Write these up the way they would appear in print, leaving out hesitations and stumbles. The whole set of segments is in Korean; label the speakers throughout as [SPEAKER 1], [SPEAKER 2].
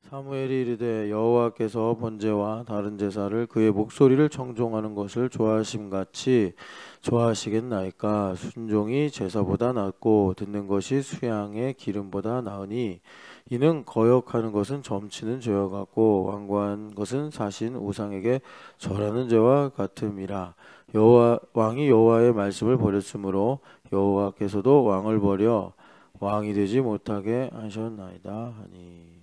[SPEAKER 1] 사무엘이 이르되 여호와께서 번제와 다른 제사를 그의 목소리를 청종하는 것을 좋아하심같이 좋아하시겠나이까. 순종이 제사보다 낫고 듣는 것이 수양의 기름보다 나으니 이는 거역하는 것은 점치는 죄와 같고 완고한 것은 사신 우상에게 절하는 죄와 같음이라. 왕이 여호와의 말씀을 버렸으므로 여호와께서도 왕을 버려 왕이 되지 못하게 하셨나이다 하니.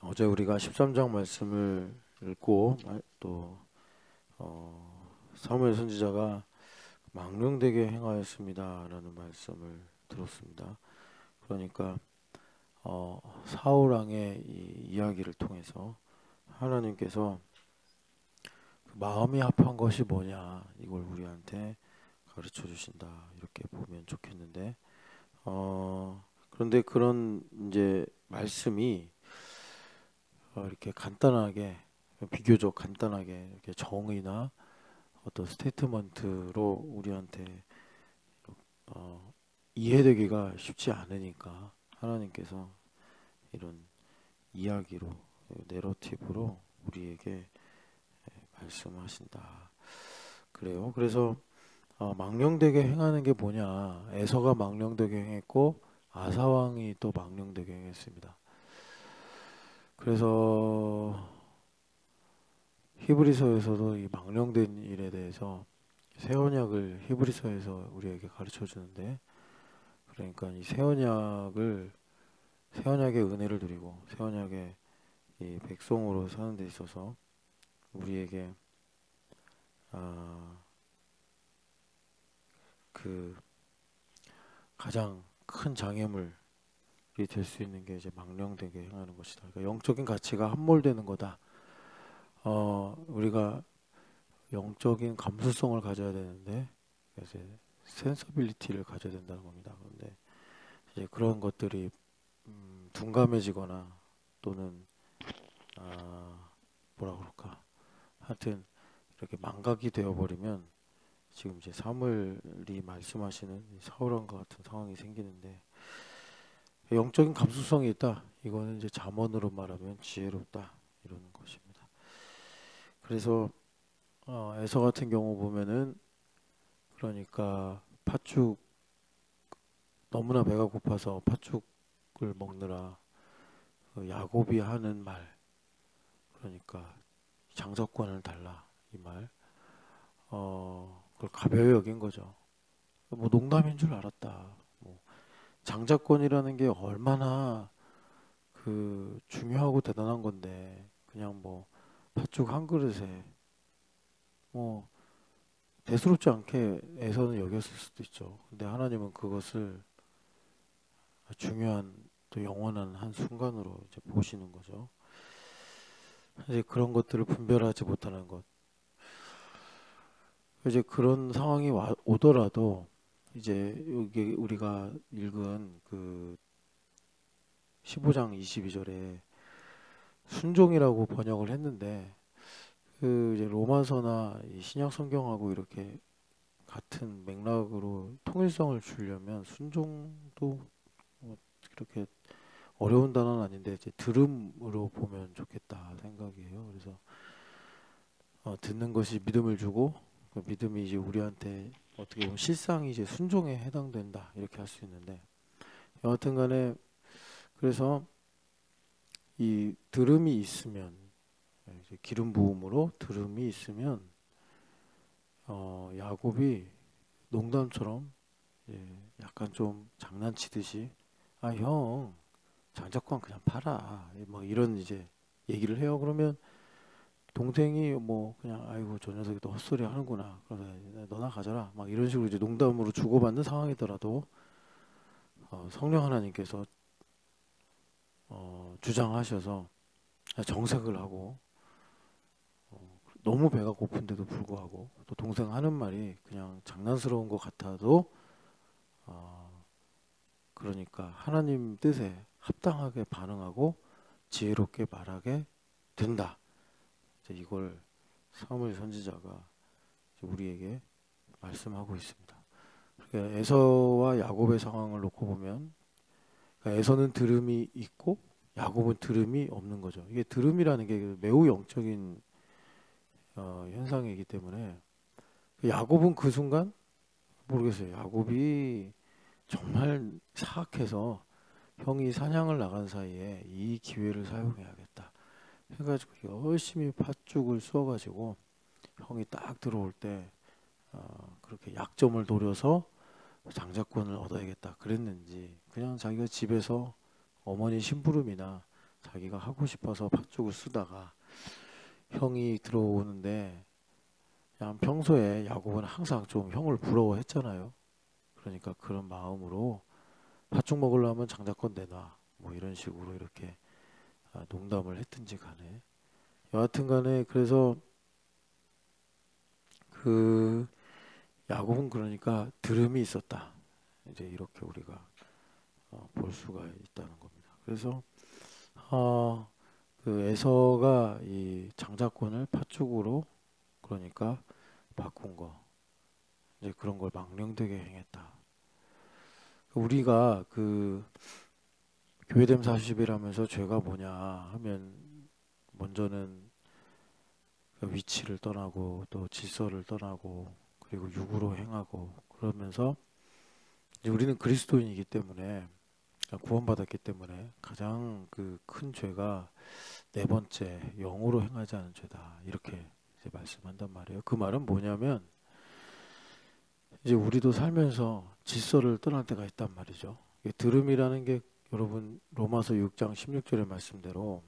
[SPEAKER 1] 어제 우리가 13장 말씀을 읽고 또 사무엘 선지자가 망령되게 행하였습니다 라는 말씀을 들었습니다. 그러니까 사울 왕의 이 이야기를 통해서 하나님께서 그 마음이 합한 것이 뭐냐 이걸 우리한테 가르쳐 주신다 이렇게 보면 좋겠는데, 그런데 그런 이제 말씀이 이렇게 간단하게, 비교적 간단하게 이렇게 정의나 어떤 스테이트먼트로 우리한테 이해되기가 쉽지 않으니까 하나님께서 이런 이야기로, 내러티브로 우리에게 말씀하신다. 그래요. 그래서 망령되게 행하는 게 뭐냐? 에서가 망령되게 행했고 아사왕이 또 망령되게 행했습니다. 그래서 히브리서에서도 이 망령된 일에 대해서 새 언약을 히브리서에서 우리에게 가르쳐 주는데, 그러니까 이 새 언약의 은혜를 누리고 새 언약의 이 백성으로 사는 데 있어서 우리에게 그 가장 큰 장애물이 될 수 있는 게 이제 망령되게 행하는 것이다. 그러니까 영적인 가치가 함몰되는 거다. 우리가 영적인 감수성을 가져야 되는데 그래서 센서빌리티를 가져야 된다는 겁니다. 그런데 이제 그런 것들이 둔감해지거나 또는 뭐라 그럴까, 하여튼 이렇게 망각이 되어버리면 지금 이제 사무엘이 말씀하시는 사울왕과 같은 상황이 생기는데, 영적인 감수성이 있다. 이거는 이제 잠언으로 말하면 지혜롭다 이러는 것입니다. 그래서 에서 같은 경우 보면은, 그러니까 팥죽, 너무나 배가 고파서 팥죽을 먹느라 야곱이 하는 말, 그러니까 장사권을 달라 이 말, 그걸 가벼이 여긴 거죠. 뭐 농담인 줄 알았다. 뭐 장자권이라는 게 얼마나 그 중요하고 대단한 건데 그냥 뭐 팥죽 한 그릇에 뭐 대수롭지 않게 에서는 여겼을 수도 있죠. 근데 하나님은 그것을 중요한 또 영원한 한 순간으로 이제 보시는 거죠. 이제 그런 것들을 분별하지 못하는 것. 이제 그런 상황이 오더라도 이제 여기 우리가 읽은 그 15장 22절에 순종이라고 번역을 했는데, 그 이제 로마서나 신약 성경하고 이렇게 같은 맥락으로 통일성을 주려면 순종도 그렇게 어려운 단어는 아닌데 이제 들음으로 보면 좋겠다 생각이에요. 그래서 듣는 것이 믿음을 주고 그 믿음이 이제 우리한테 어떻게 보면 실상이 이제 순종에 해당된다 이렇게 할 수 있는데, 여하튼간에 그래서 이 들음이 있으면, 이제 기름 부음으로 들음이 있으면 야곱이 농담처럼 약간 좀 장난치듯이 형 장자권 그냥 팔아 뭐 이런 이제 얘기를 해요. 그러면 동생이 뭐 그냥 아이고 저 녀석이 또 헛소리 하는구나, 그래서 너나 가져라 막 이런 식으로 이제 농담으로 주고받는 상황이더라도 성령 하나님께서 주장하셔서 정색을 하고, 너무 배가 고픈데도 불구하고 또 동생 하는 말이 그냥 장난스러운 것 같아도 그러니까 하나님 뜻에 합당하게 반응하고 지혜롭게 말하게 된다. 이걸 사무엘 선지자가 우리에게 말씀하고 있습니다. 그러니까 에서와 야곱의 상황을 놓고 보면 그러니까 에서는 들음이 있고 야곱은 들음이 없는 거죠. 이게 들음이라는 게 매우 영적인 현상이기 때문에 야곱은 그 순간 모르겠어요. 야곱이 정말 사악해서 형이 사냥을 나간 사이에 이 기회를 사용해야겠다 해가지고 열심히 팥죽을 쏘아가지고 형이 딱 들어올 때 그렇게 약점을 노려서 장자권을 얻어야겠다 그랬는지 그냥 자기가 집에서 어머니 심부름이나 자기가 하고 싶어서 팥죽을 쓰다가 형이 들어오는데 그냥 평소에 야곱은 항상 좀 형을 부러워했잖아요. 그러니까 그런 마음으로 팥죽 먹으려면 장자권 내놔 뭐 이런 식으로 이렇게 농담을 했든지 간에 여하튼 간에 그래서 그 야곱은 그러니까 들음이 있었다 이제 이렇게 우리가 볼 수가 있다는 겁니다. 그래서 그 에서가 이 장자권을 팥죽으로 그러니까 바꾼 거 이제 그런 걸 망령되게 행했다. 우리가 그 교회됨 40이라면서 죄가 뭐냐 하면 먼저는 그 위치를 떠나고 또 질서를 떠나고 그리고 육으로 행하고 그러면서 이제 우리는 그리스도인이기 때문에 구원받았기 때문에 가장 그 큰 죄가 네 번째 영으로 행하지 않은 죄다 이렇게 이제 말씀한단 말이에요. 그 말은 뭐냐면 이제 우리도 살면서 질서를 떠날 때가 있단 말이죠. 들음이라는 게 여러분 로마서 6장 16절의 말씀대로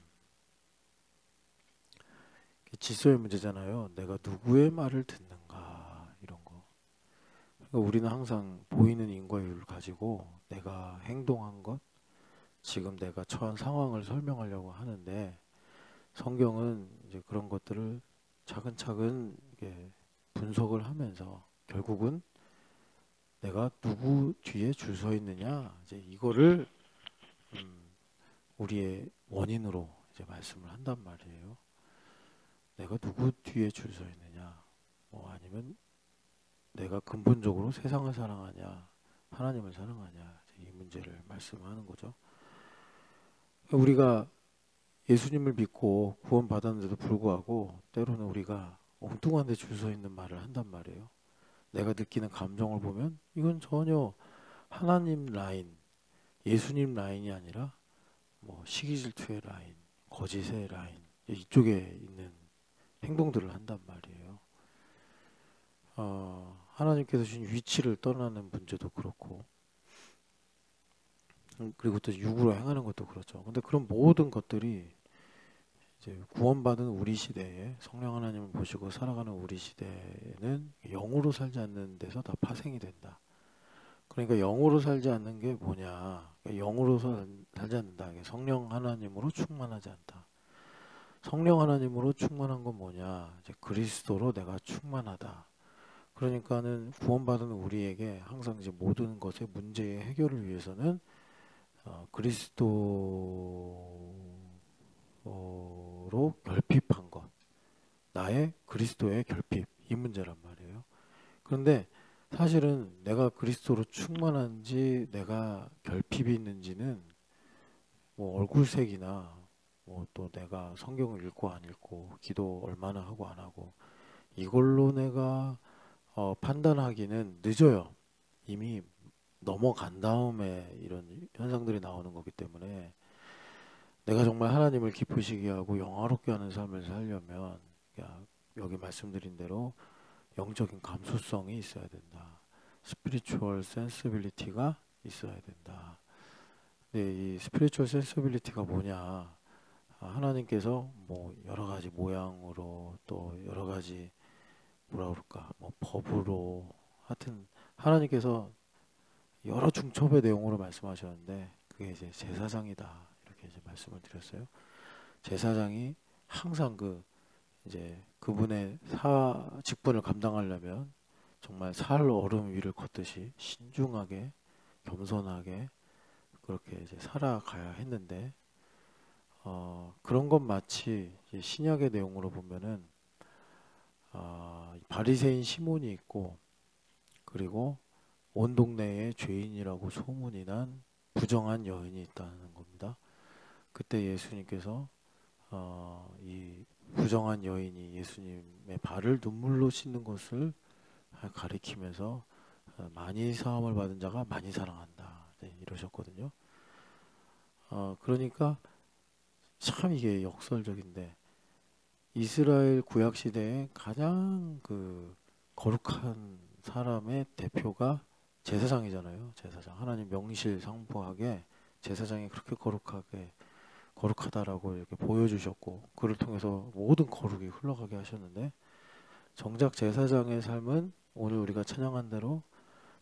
[SPEAKER 1] 질서의 문제잖아요. 내가 누구의 말을 듣는가 이런 거. 그러니까 우리는 항상 보이는 인과율을 가지고 내가 행동한 것, 지금 내가 처한 상황을 설명하려고 하는데 성경은 이제 그런 것들을 차근차근 이게 분석을 하면서 결국은 내가 누구 뒤에 줄 서 있느냐 이제 이거를 우리의 원인으로 이제 말씀을 한단 말이에요. 내가 누구 뒤에 줄 서 있느냐, 뭐 아니면 내가 근본적으로 세상을 사랑하냐, 하나님을 사랑하냐 이 문제를 말씀하는 거죠. 우리가 예수님을 믿고 구원받았는데도 불구하고 때로는 우리가 엉뚱한 데 줄 서 있는 말을 한단 말이에요. 내가 느끼는 감정을 보면 이건 전혀 하나님 라인, 예수님 라인이 아니라 뭐 시기질투의 라인, 거짓의 라인 이쪽에 있는 행동들을 한단 말이에요. 하나님께서 주신 위치를 떠나는 문제도 그렇고 그리고 또 육으로 행하는 것도 그렇죠. 근데 그런 모든 것들이 이제 구원받은 우리 시대에 성령 하나님을 모시고 살아가는 우리 시대에는 영으로 살지 않는 데서 다 파생이 된다. 그러니까 영으로 살지 않는 게 뭐냐? 영으로 살지 않는다. 성령 하나님으로 충만하지 않다. 성령 하나님으로 충만한 건 뭐냐? 이제 그리스도로 내가 충만하다. 그러니까는 구원받은 우리에게 항상 이제 모든 것의 문제의 해결을 위해서는 그리스도로 결핍한 것, 나의 그리스도의 결핍 이 문제란 말이에요. 그런데 사실은 내가 그리스도로 충만한지 내가 결핍이 있는지는 뭐 얼굴색이나 뭐 또 내가 성경을 읽고 안 읽고 기도 얼마나 하고 안 하고 이걸로 내가 판단하기는 늦어요. 이미 넘어간 다음에 이런 현상들이 나오는 거기 때문에 내가 정말 하나님을 기쁘시게 하고 영화롭게 하는 삶을 살려면 여기 말씀드린 대로 영적인 감수성이 있어야 된다. 스피리추얼 센서빌리티가 있어야 된다. 근데 이 스피리추얼 센서빌리티가 뭐냐? 하나님께서 뭐 여러 가지 모양으로 또 여러 가지 뭐라 그럴까? 뭐 법으로 하여튼 하나님께서 여러 중첩의 내용으로 말씀하셨는데 그게 이제 제사장이다. 이렇게 이제 말씀을 드렸어요. 제사장이 항상 이제 그분의 직분을 감당하려면 정말 살 얼음 위를 걷듯이 신중하게 겸손하게 그렇게 이제 살아가야 했는데 그런 것 마치 신약의 내용으로 보면은 바리새인 시몬이 있고 그리고 온 동네에 죄인이라고 소문이 난 부정한 여인이 있다는 겁니다. 그때 예수님께서 이 부정한 여인이 예수님의 발을 눈물로 씻는 것을 가리키면서 많이 사함을 받은 자가 많이 사랑한다, 네, 이러셨거든요. 그러니까 참 이게 역설적인데, 이스라엘 구약 시대에 가장 그 거룩한 사람의 대표가 제사장이잖아요. 제사장. 하나님 명실상부하게 제사장이 그렇게 거룩하다라고 이렇게 보여주셨고, 그를 통해서 모든 거룩이 흘러가게 하셨는데, 정작 제사장의 삶은 오늘 우리가 찬양한 대로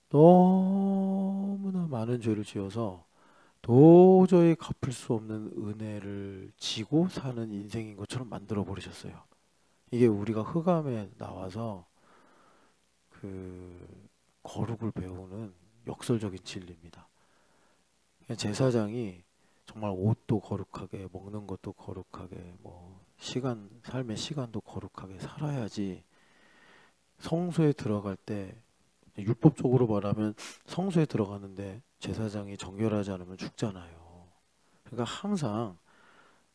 [SPEAKER 1] 너무나 많은 죄를 지어서 도저히 갚을 수 없는 은혜를 지고 사는 인생인 것처럼 만들어 버리셨어요. 이게 우리가 흑암에 나와서 그 거룩을 배우는 역설적인 진리입니다. 제사장이 정말 옷도 거룩하게, 먹는 것도 거룩하게, 뭐 삶의 시간도 거룩하게 살아야지 성소에 들어갈 때, 율법적으로 말하면 성소에 들어가는데 제사장이 정결하지 않으면 죽잖아요. 그러니까 항상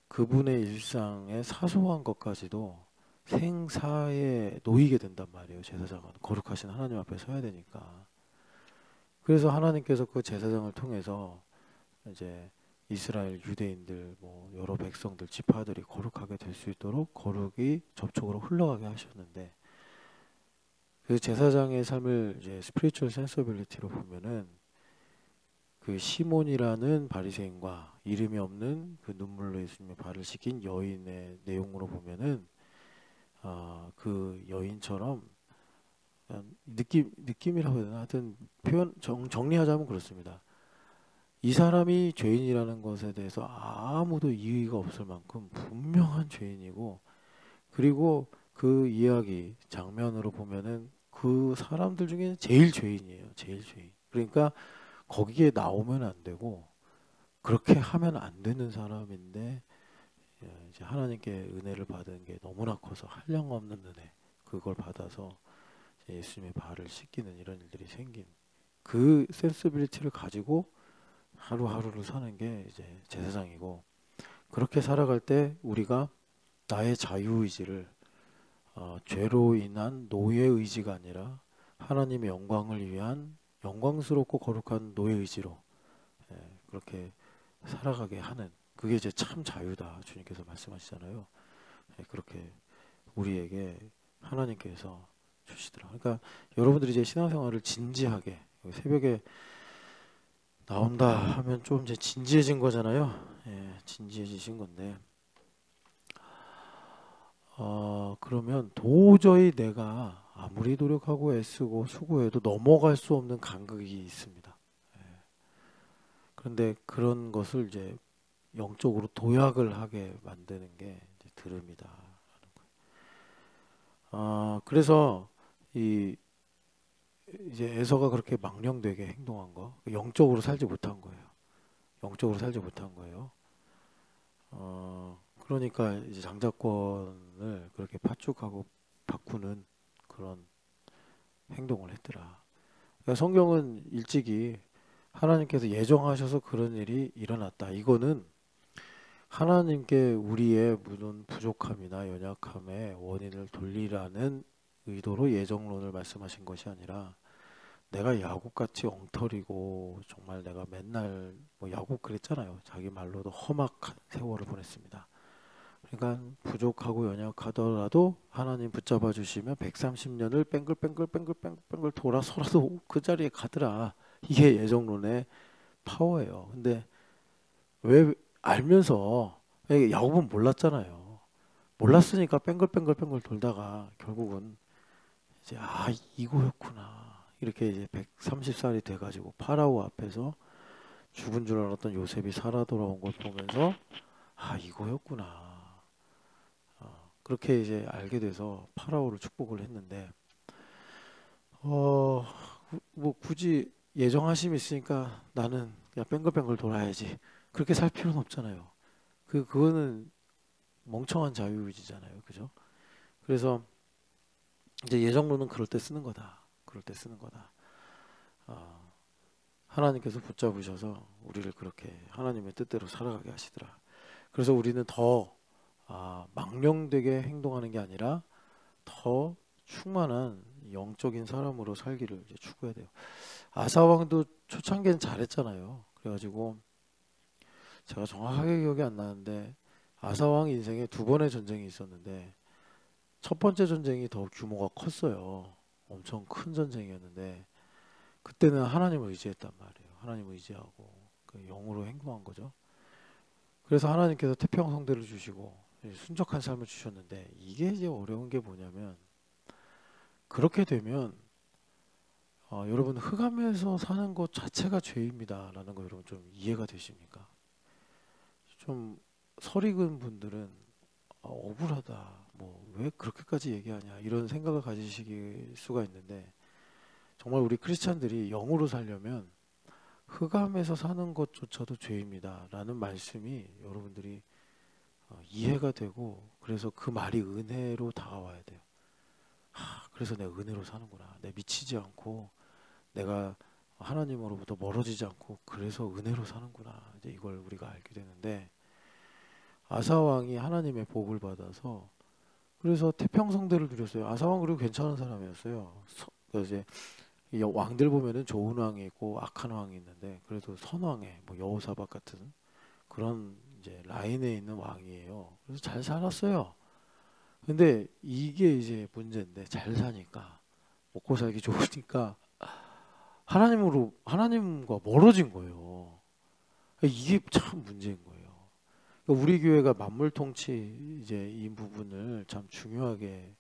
[SPEAKER 1] 그분의 일상의 사소한 것까지도 생사에 놓이게 된단 말이에요. 제사장은 거룩하신 하나님 앞에 서야 되니까. 그래서 하나님께서 그 제사장을 통해서 이제 이스라엘 유대인들, 뭐 여러 백성들, 지파들이 거룩하게 될 수 있도록 거룩이 접촉으로 흘러가게 하셨는데, 그 제사장의 삶을 이제 스피리추얼 센서빌리티로 보면은 그 시몬이라는 바리새인과 이름이 없는 그 눈물로 예수님의 발을 씻긴 여인의 내용으로 보면은 그 여인처럼 느낌이라고 해야 되나, 하여튼 정리하자면 그렇습니다. 이 사람이 죄인이라는 것에 대해서 아무도 이의가 없을 만큼 분명한 죄인이고, 그리고 그 이야기 장면으로 보면은 그 사람들 중에 제일 죄인이에요. 제일 죄인. 그러니까 거기에 나오면 안 되고 그렇게 하면 안 되는 사람인데, 이제 하나님께 은혜를 받은 게 너무나 커서 한량없는 은혜, 그걸 받아서 예수님의 발을 씻기는 이런 일들이 생긴, 그 센스빌리티를 가지고 하루하루를 사는 게 이제 제사장이고, 그렇게 살아갈 때 우리가 나의 자유의지를 죄로 인한 노예 의지가 아니라 하나님의 영광을 위한 영광스럽고 거룩한 노예 의지로 그렇게 살아가게 하는, 그게 이제 참 자유다, 주님께서 말씀하시잖아요. 그렇게 우리에게 하나님께서 주시더라. 그러니까 여러분들이 이제 신앙생활을 진지하게, 새벽에 나온다 하면 좀 이제 진지해진 거잖아요. 진지해지신 건데, 그러면 도저히 내가 아무리 노력하고 애쓰고 수고해도 넘어갈 수 없는 간극이 있습니다. 그런데 그런 것을 이제 영적으로 도약을 하게 만드는 게 이제 들음이다. 그래서 이제 에서가 그렇게 망령되게 행동한 거, 영적으로 살지 못한 거예요. 영적으로 살지 못한 거예요. 그러니까 이제 장자권을 그렇게 파축하고 바꾸는 그런 행동을 했더라. 그러니까 성경은 일찍이 하나님께서 예정하셔서 그런 일이 일어났다, 이거는 하나님께 우리의 무슨 부족함이나 연약함의 원인을 돌리라는 의도로 예정론을 말씀하신 것이 아니라, 내가 야곱같이 엉터리고 정말 내가 맨날, 뭐 야곱 그랬잖아요. 자기 말로도 험악한 세월을 보냈습니다. 그러니까 부족하고 연약하더라도 하나님 붙잡아 주시면 130년을 뺑글뺑글 돌아서라도 그 자리에 가더라. 이게 예정론의 파워예요. 근데 왜 알면서, 야곱은 몰랐잖아요. 몰랐으니까 뺑글뺑글 돌다가 결국은 이제 이거였구나, 이렇게 이제 130살이 돼가지고 파라오 앞에서 죽은 줄 알았던 요셉이 살아 돌아온 걸 보면서 이거였구나, 그렇게 이제 알게 돼서 파라오를 축복을 했는데, 뭐 굳이 예정하심이 있으니까 나는 그냥 뺑글뺑글 돌아야지, 그렇게 살 필요는 없잖아요. 그거는 멍청한 자유의지잖아요, 그죠? 그래서 이제 예정론은 그럴 때 쓰는 거다. 그럴 때 쓰는 거다. 하나님께서 붙잡으셔서 우리를 그렇게 하나님의 뜻대로 살아가게 하시더라. 그래서 우리는 더 망령되게 행동하는 게 아니라 더 충만한 영적인 사람으로 살기를 이제 추구해야 돼요. 아사 왕도 초창기엔 잘했잖아요. 그래가지고 제가 정확하게 기억이 안 나는데 아사 왕 인생에 두 번의 전쟁이 있었는데 첫 번째 전쟁이 더 규모가 컸어요. 엄청 큰 전쟁이었는데 그때는 하나님을 의지했단 말이에요. 하나님을 의지하고 그 영으로 행동한 거죠. 그래서 하나님께서 태평성대를 주시고 순적한 삶을 주셨는데 이게 이제 어려운 게 뭐냐면 그렇게 되면 여러분 흑암에서 사는 것 자체가 죄입니다 라는 거 여러분 좀 이해가 되십니까? 좀 설익은 분들은 억울하다 뭐 왜 그렇게까지 얘기하냐 이런 생각을 가지실 수가 있는데 정말 우리 크리스찬들이 영으로 살려면 흑암에서 사는 것조차도 죄입니다 라는 말씀이 여러분들이 이해가 되고 그래서 그 말이 은혜로 다가와야 돼요. 그래서 내가 은혜로 사는구나. 내가 미치지 않고 내가 하나님으로부터 멀어지지 않고 그래서 은혜로 사는구나. 이제 이걸 우리가 알게 되는데 아사 왕이 하나님의 복을 받아서 그래서 태평성대를 누렸어요. 아사 왕 그리고 괜찮은 사람이었어요. 이제 이 왕들 보면은 좋은 왕이 있고 악한 왕이 있는데 그래도 선왕의 뭐 여호사밧 같은 그런 이제 라인에 있는 왕이에요. 그래서 잘 살았어요. 근데 이게 이제 문제인데 잘 사니까 먹고 살기 좋으니까 하나님과 멀어진 거예요. 이게 참 문제인 거예요. 그러니까 우리 교회가 만물통치 이제 이 부분을 참 중요하게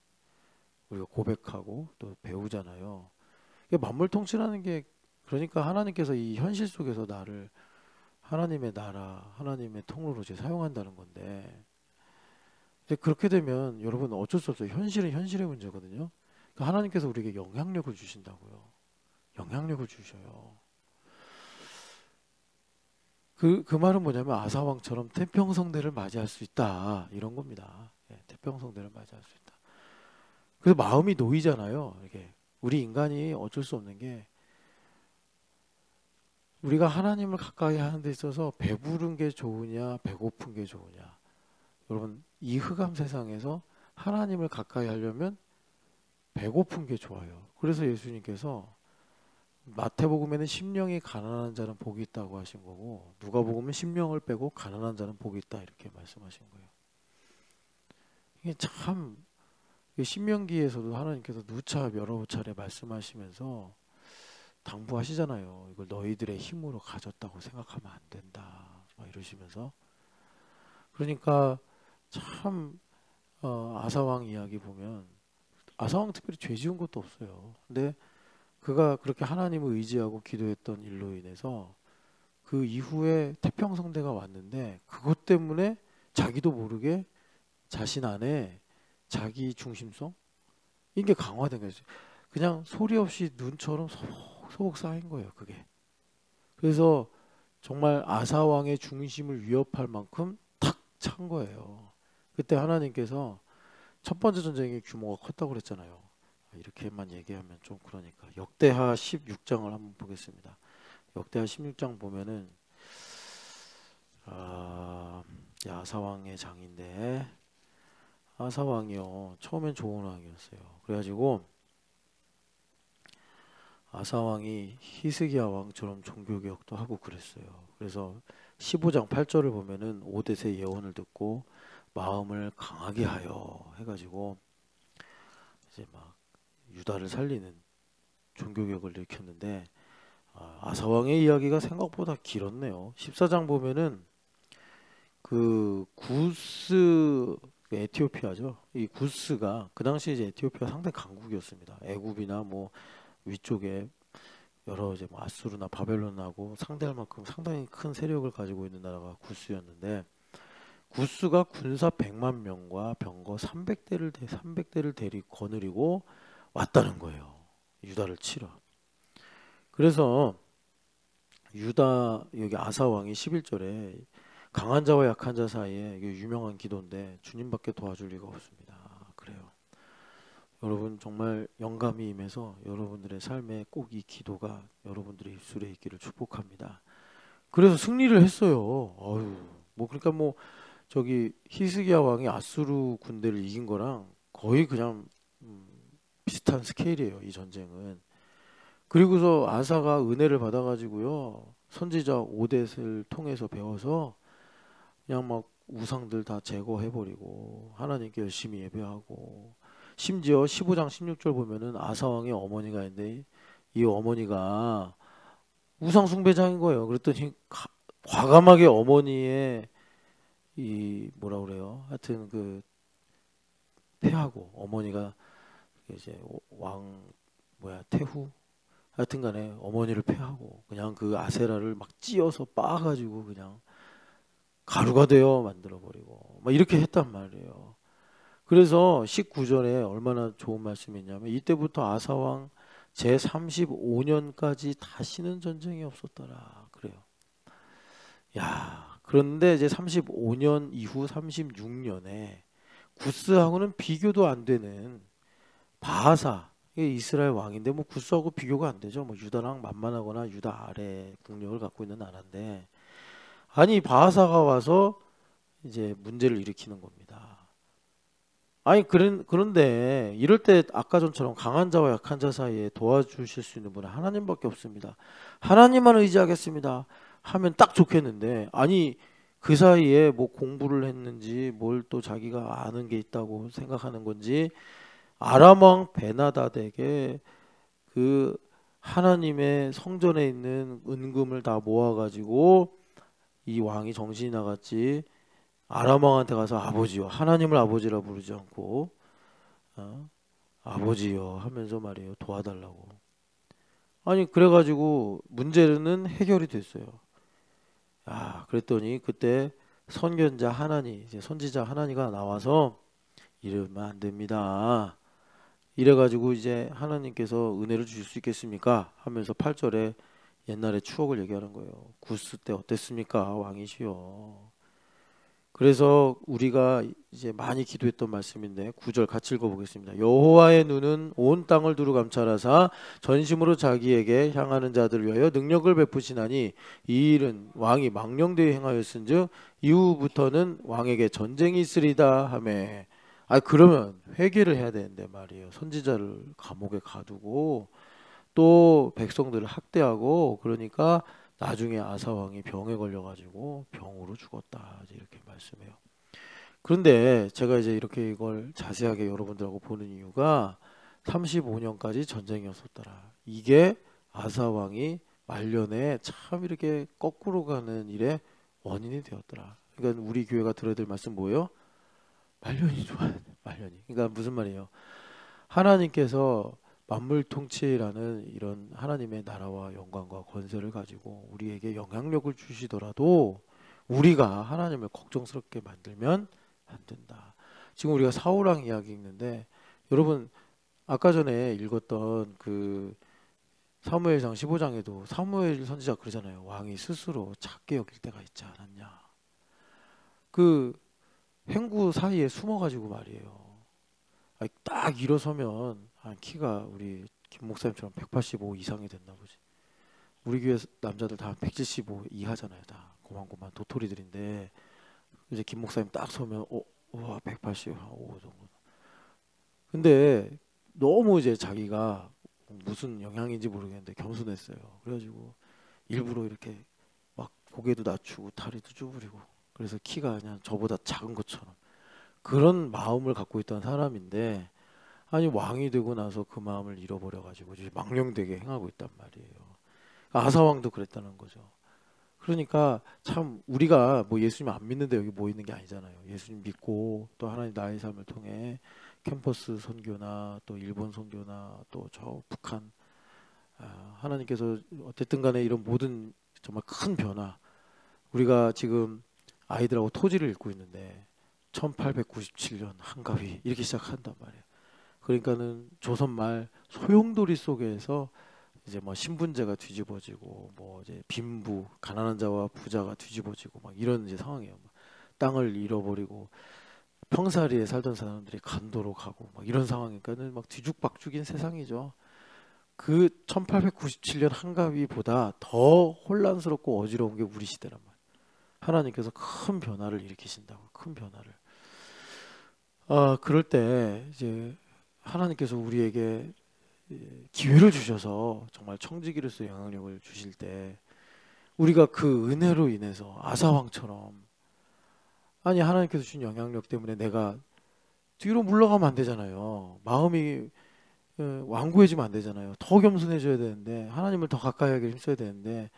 [SPEAKER 1] 우리가 고백하고 또 배우잖아요. 만물통치라는 게 그러니까 하나님께서 이 현실 속에서 나를 하나님의 나라, 하나님의 통로로 이제 사용한다는 건데 근데 그렇게 되면 여러분 어쩔 수 없어요. 현실은 현실의 문제거든요. 그러니까 하나님께서 우리에게 영향력을 주신다고요. 영향력을 주셔요. 그 말은 뭐냐면 아사왕처럼 태평성대를 맞이할 수 있다 이런 겁니다. 태평성대를 맞이할 수 있다. 그래서 마음이 놓이잖아요. 이게 우리 인간이 어쩔 수 없는 게 우리가 하나님을 가까이 하는 데 있어서 배부른 게 좋으냐 배고픈 게 좋으냐 여러분 이 흑암 세상에서 하나님을 가까이 하려면 배고픈 게 좋아요. 그래서 예수님께서 마태복음에는 심령이 가난한 자는 복이 있다고 하신 거고 누가복음은 심령을 빼고 가난한 자는 복이 있다 이렇게 말씀하신 거예요. 이게 참 신명기에서도 하나님께서 누차 여러 차례 말씀하시면서 당부하시잖아요. 이걸 너희들의 힘으로 가졌다고 생각하면 안 된다 막 이러시면서 그러니까 참 아사왕 이야기 보면 아사왕 특별히 죄 지은 것도 없어요. 근데 그가 그렇게 하나님을 의지하고 기도했던 일로 인해서 그 이후에 태평성대가 왔는데 그것 때문에 자기도 모르게 자신 안에 자기 중심성 이게 강화된 거죠. 그냥 소리 없이 눈처럼 소복 쌓인 거예요. 그게. 그래서 정말 아사왕의 중심을 위협할 만큼 탁 찬 거예요. 그때 하나님께서 첫 번째 전쟁의 규모가 컸다고 그랬잖아요. 이렇게만 얘기하면 좀 그러니까 역대하 16장을 한번 보겠습니다. 역대하 16장 보면은 아사왕의 장인데 아사왕이요 처음엔 좋은 왕이었어요. 그래가지고 아사왕이 히스기야 왕처럼 종교개혁도 하고 그랬어요. 그래서 15장 8절을 보면은 오댓의 예언을 듣고 마음을 강하게 하여 해가지고 이제 막 유다를 살리는 종교개혁을 일으켰는데 아사왕의 이야기가 생각보다 길었네요. 14장 보면은 그 구스 에티오피아죠. 이 구스가 그 당시 이제 에티오피아 상당히 강국이었습니다. 애굽이나 뭐 위쪽에 여러 이제 뭐 아수르나 바벨론하고 상대할 만큼 상당히 큰 세력을 가지고 있는 나라가 구스였는데 구스가 군사 100만 명과 병거 300대를 거느리고 왔다는 거예요. 유다를 치러. 그래서 유다 여기 아사 왕이 11절에 강한 자와 약한 자 사이에 이게 유명한 기도인데 주님밖에 도와줄 리가 없습니다. 그래요. 여러분 정말 영감이 임해서 여러분들의 삶에 꼭 이 기도가 여러분들의 입술에 있기를 축복합니다. 그래서 승리를 했어요. 아유, 뭐 그러니까 뭐 저기 히스기야 왕이 아수르 군대를 이긴 거랑 거의 그냥 음, 비슷한 스케일이에요, 이 전쟁은. 그리고서 아사가 은혜를 받아가지고요, 선지자 오뎃을 통해서 배워서 그냥 막 우상들 다 제거해버리고 하나님께 열심히 예배하고, 심지어 15장 16절 보면은 아사 왕의 어머니가 있는데 이 어머니가 우상 숭배자인 거예요. 그랬더니 과감하게 어머니의 이 뭐라 그래요? 하여튼 그 패하고, 어머니가 이제 왕 뭐야 태후, 하여튼간에 어머니를 패하고 그냥 그 아세라를 막 찧어서 빻아가지고 그냥 가루가 되어 만들어 버리고 막 이렇게 했단 말이에요. 그래서 19절에 얼마나 좋은 말씀이 있냐면, 이때부터 아사왕 제35년까지 다시는 전쟁이 없었더라 그래요. 야, 그런데 이제 35년 이후 36년에 구스하고는 비교도 안 되는 바하사, 이게 이스라엘 왕인데 뭐 구스하고 비교가 안 되죠. 뭐 유다랑 만만하거나 유다 아래 국력을 갖고 있는 나라인데, 아니 바하사가 와서 이제 문제를 일으키는 겁니다. 아니 그런데 이럴 때 아까 전처럼 강한 자와 약한 자 사이에 도와주실 수 있는 분은 하나님밖에 없습니다. 하나님만 의지하겠습니다 하면 딱 좋겠는데, 아니 그 사이에 뭐 공부를 했는지 뭘 또 자기가 아는 게 있다고 생각하는 건지 아람 왕 베나다덱에 그 하나님의 성전에 있는 은금을 다 모아가지고, 이 왕이 정신이 나갔지 아람 왕한테 가서 아버지요, 하나님을 아버지라 부르지 않고 아버지요 하면서 말이에요, 도와달라고. 아니 그래가지고 문제는 해결이 됐어요. 아, 그랬더니 그때 선견자 하나니, 이제 선지자 하나니가 나와서 이러면 안 됩니다, 이래가지고 이제 하나님께서 은혜를 주실 수 있겠습니까 하면서 8절에 옛날의 추억을 얘기하는 거예요. 구스 때 어땠습니까 왕이시여. 그래서 우리가 이제 많이 기도했던 말씀인데 9절 같이 읽어보겠습니다. 여호와의 눈은 온 땅을 두루 감찰하사 전심으로 자기에게 향하는 자들을 위하여 능력을 베푸시나니, 이 일은 왕이 망령되이 행하였은즉 이후부터는 왕에게 전쟁이 있으리다 하매. 아, 그러면 회개를 해야 되는데 말이에요. 선지자를 감옥에 가두고 또 백성들을 학대하고, 그러니까 나중에 아사 왕이 병에 걸려가지고 병으로 죽었다, 이렇게 말씀해요. 그런데 제가 이제 이렇게 이걸 자세하게 여러분들하고 보는 이유가 35년까지 전쟁이었었더라. 이게 아사 왕이 말년에 참 이렇게 거꾸로 가는 일의 원인이 되었더라. 그러니까 우리 교회가 들어야 될 말씀 뭐예요? 말년이 좋아야 돼. 말년이. 그러니까 무슨 말이에요? 하나님께서 만물통치라는 이런 하나님의 나라와 영광과 권세를 가지고 우리에게 영향력을 주시더라도 우리가 하나님을 걱정스럽게 만들면 안 된다. 지금 우리가 사울왕 이야기 읽는데, 여러분 아까 전에 읽었던 그 사무엘상 15장에도 사무엘 선지자 그러잖아요. 왕이 스스로 작게 여길 때가 있지 않았냐. 그 행구 사이에 숨어가지고 말이에요. 아니, 딱 일어서면 한 키가 우리 김 목사님처럼 185 이상이 됐나 보지. 우리 교회 남자들 다 175 이하잖아요. 다 고만고만 도토리들인데 이제 김 목사님 딱 서면 와 185 정도. 근데 너무 이제 자기가 무슨 영향인지 모르겠는데 겸손했어요. 그래가지고 일부러 이렇게 막 고개도 낮추고 다리도 쭈그리고, 그래서 키가 그냥 저보다 작은 것처럼 그런 마음을 갖고 있던 사람인데, 아니 왕이 되고 나서 그 마음을 잃어버려가지고 이제 망령되게 행하고 있단 말이에요. 아사 왕도 그랬다는 거죠. 그러니까 참 우리가 뭐 예수님 안 믿는데 여기 모이는 게 아니잖아요. 예수님 믿고 또 하나님 나의 삶을 통해 캠퍼스 선교나 또 일본 선교나 또 저 북한, 하나님께서 어쨌든 간에 이런 모든 정말 큰 변화, 우리가 지금 아이들하고 토지를 읽고 있는데 1897년 한가위 이렇게 시작한단 말이에요. 그러니까는 조선말 소용돌이 속에서 이제 뭐 신분제가 뒤집어지고 뭐 이제 빈부 가난한 자와 부자가 뒤집어지고 막 이런 이제 상황이에요. 땅을 잃어버리고 평사리에 살던 사람들이 간도로 가고 막 이런 상황이니까는 막 뒤죽박죽인 세상이죠. 그 1897년 한가위보다 더 혼란스럽고 어지러운 게 우리 시대란 말이에요. 하나님께서 큰 변화를 일으키신다고, 큰 변화를. 그럴 때 이제 하나님께서 우리에게 기회를 주셔서 정말 청지기로서 영향력을 주실 때 우리가 그 은혜로 인해서 아사왕처럼, 아니 하나님께서 준 영향력 때문에 내가 뒤로 물러가면 안 되잖아요. 마음이 완고해지면 안 되잖아요. 더 겸손해져야 되는데, 하나님을 더 가까이 하기 힘써야 되는데,